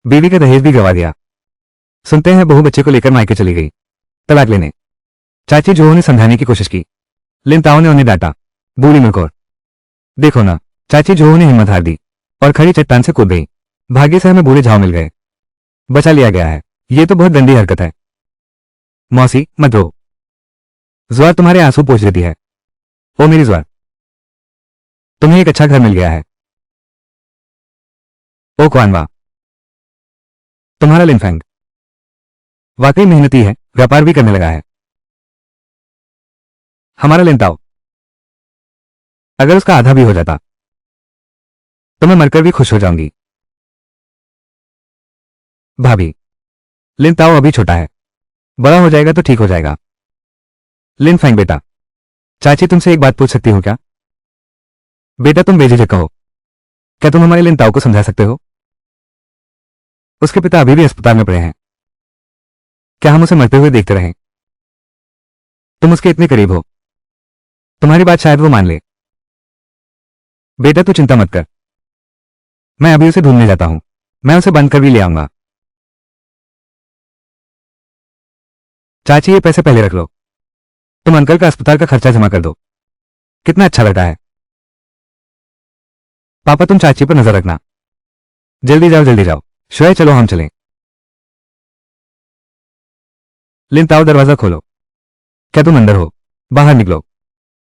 बीवी का दहेज भी गवा दिया। सुनते हैं बहू बच्चे को लेकर मायके चली गई तलाक लेने। चाची जोहो ने समझाने की कोशिश की। लिन ताओ ने उन्हें डांटा, बूढ़ी मकोर। देखो ना, चाची जोहो ने हिम्मत हार दी और खड़ी चट्टान से कूद गई। भाग्य से हमें बूढ़े झाव मिल गए, बचा लिया गया है। ये तो बहुत गंदी हरकत है। मौसी मत रो, ज़्वार तुम्हारे आंसू पोंछ देती है। ओ मेरी ज़्वार, तुम्हें एक अच्छा घर मिल गया है। ओ क्वानवा, तुम्हारा लिनफेंग वाकई मेहनती है, व्यापार भी करने लगा है। हमारा लिनताओ, अगर उसका आधा भी हो जाता तो मैं मरकर भी खुश हो जाऊंगी। भाभी, लिनताओ अभी छोटा है, बड़ा हो जाएगा तो ठीक हो जाएगा। लिनफेंग बेटा, चाची तुमसे एक बात पूछ सकती हूँ क्या? बेटा तुम बेझिझक कहो, क्या तुम हमारे लिनताओ को समझा सकते हो? उसके पिता अभी भी अस्पताल में पड़े हैं, क्या हम उसे मरते हुए देखते रहें? तुम उसके इतने करीब हो, तुम्हारी बात शायद वो मान ले। बेटा तू चिंता मत कर, मैं अभी उसे ढूंढने जाता हूं, मैं उसे बंद कर भी ले आऊंगा। चाची ये पैसे पहले रख लो, तुम अंकल का अस्पताल का खर्चा जमा कर दो। कितना अच्छा लड़का है। पापा तुम चाची पर नजर रखना। जल्दी जाओ जल्दी जाओ, श्वेय चलो हम चलें। लिनताओ दरवाजा खोलो। क्या तुम अंदर हो? बाहर निकलो,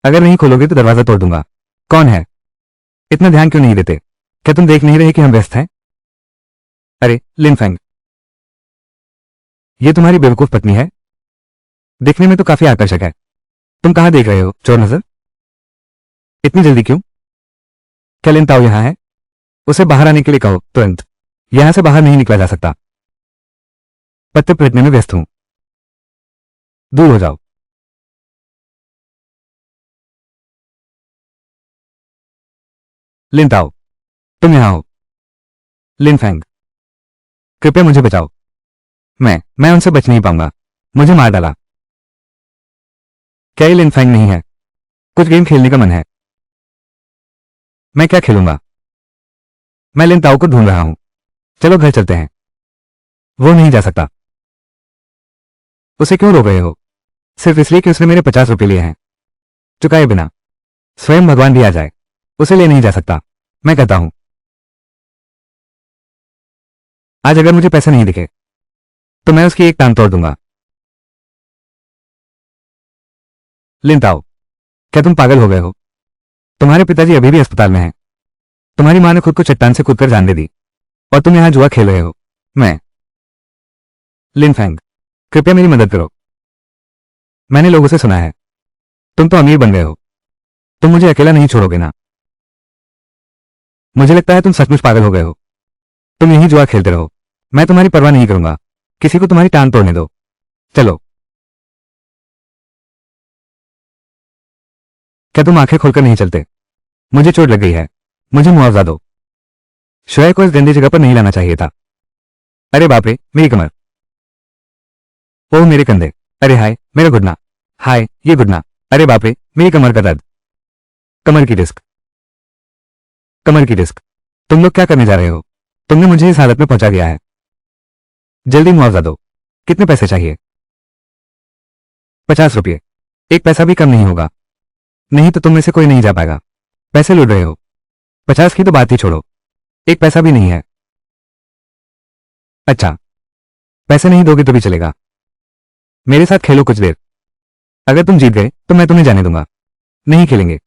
अगर नहीं खोलोगे तो दरवाजा तोड़ दूंगा। कौन है? इतना ध्यान क्यों नहीं देते? क्या तुम देख नहीं रहे कि हम व्यस्त हैं? अरे लिनफेंग, ये तुम्हारी बेवकूफ पत्नी है? दिखने में तो काफी आकर्षक है। तुम कहां देख रहे हो, चोर नजर? इतनी जल्दी क्यों? क्या लिनताओ यहां है? उसे बाहर आने के लिए कहो तुरंत, यहां से बाहर नहीं निकला जा सकता। पत्ते पलटने में व्यस्त हूं, दूर हो जाओ। लिनताओ, तुम यहां हो। लिनफेंग, कृपया मुझे बचाओ। मैं उनसे बच नहीं पाऊंगा, मुझे मार डाला। क्या ये लिनफेंग नहीं है? कुछ गेम खेलने का मन है। मैं क्या खेलूंगा? मैं लिनताओ को ढूंढ रहा हूं, चलो घर चलते हैं। वो नहीं जा सकता। उसे क्यों रोक रहे हो? सिर्फ इसलिए कि उसने मेरे 50 रुपए लिए हैं, चुकाए बिना। स्वयं भगवान भी आ जाए, उसे ले नहीं जा सकता। मैं कहता हूं, आज अगर मुझे पैसे नहीं दिखे तो मैं उसकी एक टांग तोड़ दूंगा। लिनताओ, क्या तुम पागल हो गए हो? तुम्हारे पिताजी अभी भी अस्पताल में हैं। तुम्हारी मां ने खुद को चट्टान से कूदकर जान दे दी और तुम यहां जुआ खेल रहे हो। मैं लिनफेंग, कृपया मेरी मदद करो। मैंने लोगों से सुना है तुम तो अमीर बन गए हो, तुम मुझे अकेला नहीं छोड़ोगे ना? मुझे लगता है तुम सचमुच पागल हो गए हो। तुम यही जुआ खेलते रहो, मैं तुम्हारी परवाह नहीं करूंगा। किसी को तुम्हारी टांग तोड़ने दो, चलो। क्या तुम आंखें खोलकर नहीं चलते? मुझे चोट लग गई है, मुझे मुआवजा दो। श्वेय को इस गंदी जगह पर नहीं लाना चाहिए था। अरे बाप रे, मेरी कमर। ओह मेरे कंधे। अरे हाय मेरा घुटना। हाय ये घुटना। अरे बाप रे, मेरी कमर का दर्द। कमर की डिस्क, कमर की डिस्क। तुम लोग क्या करने जा रहे हो? तुमने मुझे इस हालत में पहुंचा दिया है। जल्दी मुआवजा दो। कितने पैसे चाहिए? 50 रुपये। एक पैसा भी कम नहीं होगा, नहीं तो तुम में से कोई नहीं जा पाएगा। पैसे लूट रहे हो? 50 की तो बात ही छोड़ो, एक पैसा भी नहीं है। अच्छा, पैसे नहीं दोगे तो भी चलेगा। मेरे साथ खेलो कुछ देर, अगर तुम जीत गए तो मैं तुम्हें जाने दूंगा। नहीं खेलेंगे,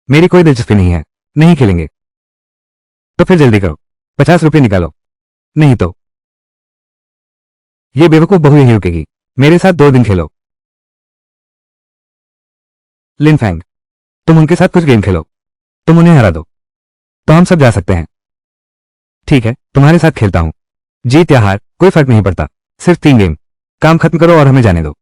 मेरी कोई दिलचस्पी नहीं है, नहीं खेलेंगे। तो फिर जल्दी करो, 50 रुपये निकालो, नहीं तो ये बेवकूफ बहू यही रुकेगी। मेरे साथ 2 दिन खेलो। लिनफेंग, तुम उनके साथ कुछ गेम खेलो, तुम उन्हें हरा दो तो हम सब जा सकते हैं। ठीक है, तुम्हारे साथ खेलता हूं। जीत या हार कोई फर्क नहीं पड़ता, सिर्फ 3 गेम। काम खत्म करो और हमें जाने दो।